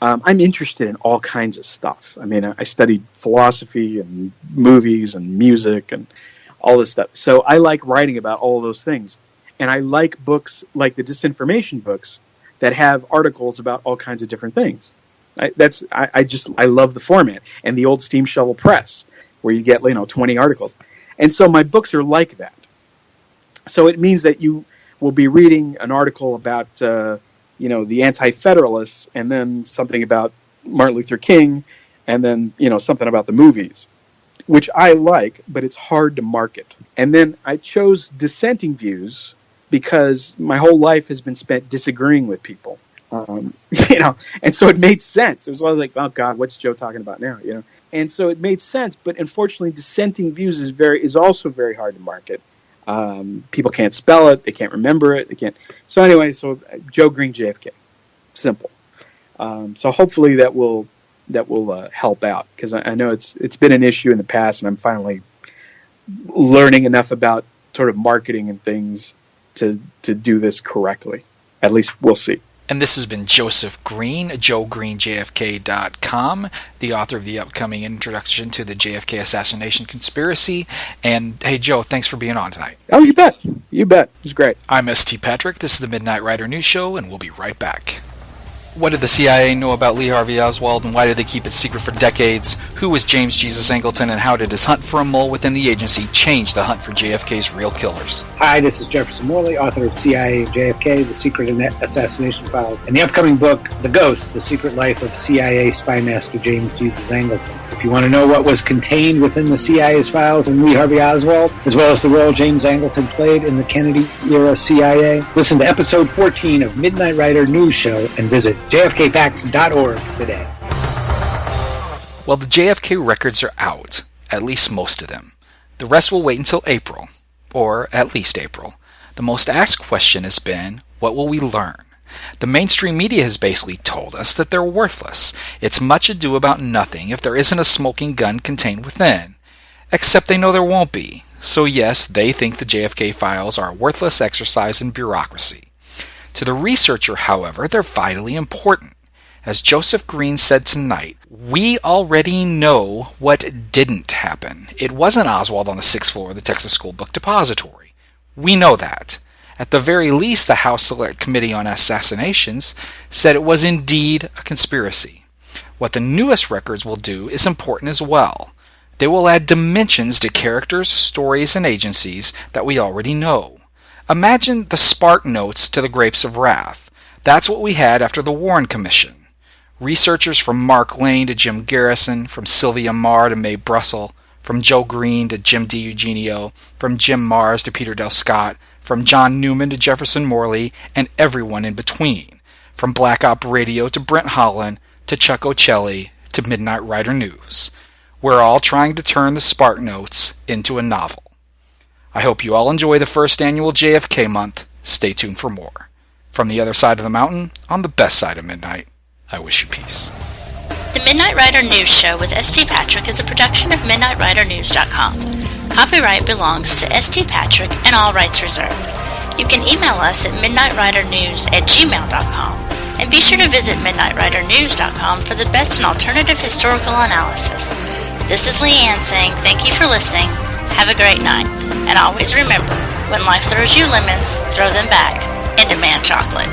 Speaker 9: I'm interested in all kinds of stuff. I mean, I studied philosophy and movies and music and all this stuff. So I like writing about all of those things, and I like books like the disinformation books that have articles about all kinds of different things. I love the format, and the old steam shovel press where you get 20 articles, and so my books are like that. So it means that you will be reading an article about the Anti-Federalists, and then something about Martin Luther King, and then something about the movies, which I like, but it's hard to market. And then I chose dissenting views because my whole life has been spent disagreeing with people. And so it made sense. It was always like, oh God, what's Joe talking about now? And so it made sense. But unfortunately, dissenting views is also very hard to market. People can't spell it. They can't remember it. They can't. So anyway, Joe Green JFK, simple. So hopefully that will help out, because I know it's been an issue in the past, and I'm finally learning enough about sort of marketing and things to do this correctly. At least we'll see.
Speaker 8: And this has been Joseph Green, JoeGreenJFK.com, the author of the upcoming introduction to the JFK assassination conspiracy. And hey, Joe, thanks for being on tonight.
Speaker 9: Oh, you bet. You bet. It was great.
Speaker 8: I'm S.T. Patrick. This is the Midnight Rider News Show, and we'll be right back. What did the CIA know about Lee Harvey Oswald, and why did they keep it secret for decades? Who was James Jesus Angleton, and how did his hunt for a mole within the agency change the hunt for JFK's real killers?
Speaker 10: Hi, this is Jefferson Morley, author of CIA and JFK, The Secret Assassination Files, and the upcoming book, The Ghost, The Secret Life of CIA Spy Master James Jesus Angleton. If you want to know what was contained within the CIA's files and Lee Harvey Oswald, as well as the role James Angleton played in the Kennedy-era CIA, listen to episode 14 of Midnight Rider News Show and visit jfkfacts.org today.
Speaker 8: Well, the JFK records are out, at least most of them. The rest will wait until April, or at least April. The most asked question has been, what will we learn? The mainstream media has basically told us that they're worthless. It's much ado about nothing if there isn't a smoking gun contained within. Except they know there won't be. So yes, they think the JFK files are a worthless exercise in bureaucracy. To the researcher, however, they're vitally important. As Joseph Green said tonight, we already know what didn't happen. It wasn't Oswald on the 6th floor of the Texas School Book Depository. We know that. At the very least, the House Select Committee on Assassinations said it was indeed a conspiracy. What the newest records will do is important as well. They will add dimensions to characters, stories, and agencies that we already know. Imagine the spark notes to the Grapes of Wrath. That's what we had after the Warren Commission. Researchers from Mark Lane to Jim Garrison, from Sylvia Marr to Mae Brussel, from Joe Green to Jim DiEugenio, from Jim Mars to Peter Del Scott, from John Newman to Jefferson Morley and everyone in between, from Black Op Radio to Brent Holland to Chuck Ocelli to Midnight Rider News. We're all trying to turn the Spark Notes into a novel. I hope you all enjoy the first annual JFK month. Stay tuned for more. From the other side of the mountain, on the best side of midnight, I wish you peace.
Speaker 11: The Midnight Rider News Show with St. Patrick is a production of MidnightRiderNews.com. Copyright belongs to St. Patrick and all rights reserved. You can email us at midnightridernews@gmail.com and be sure to visit MidnightRiderNews.com for the best in alternative historical analysis. This is Leanne saying thank you for listening, have a great night, and always remember, when life throws you lemons, throw them back and demand chocolate.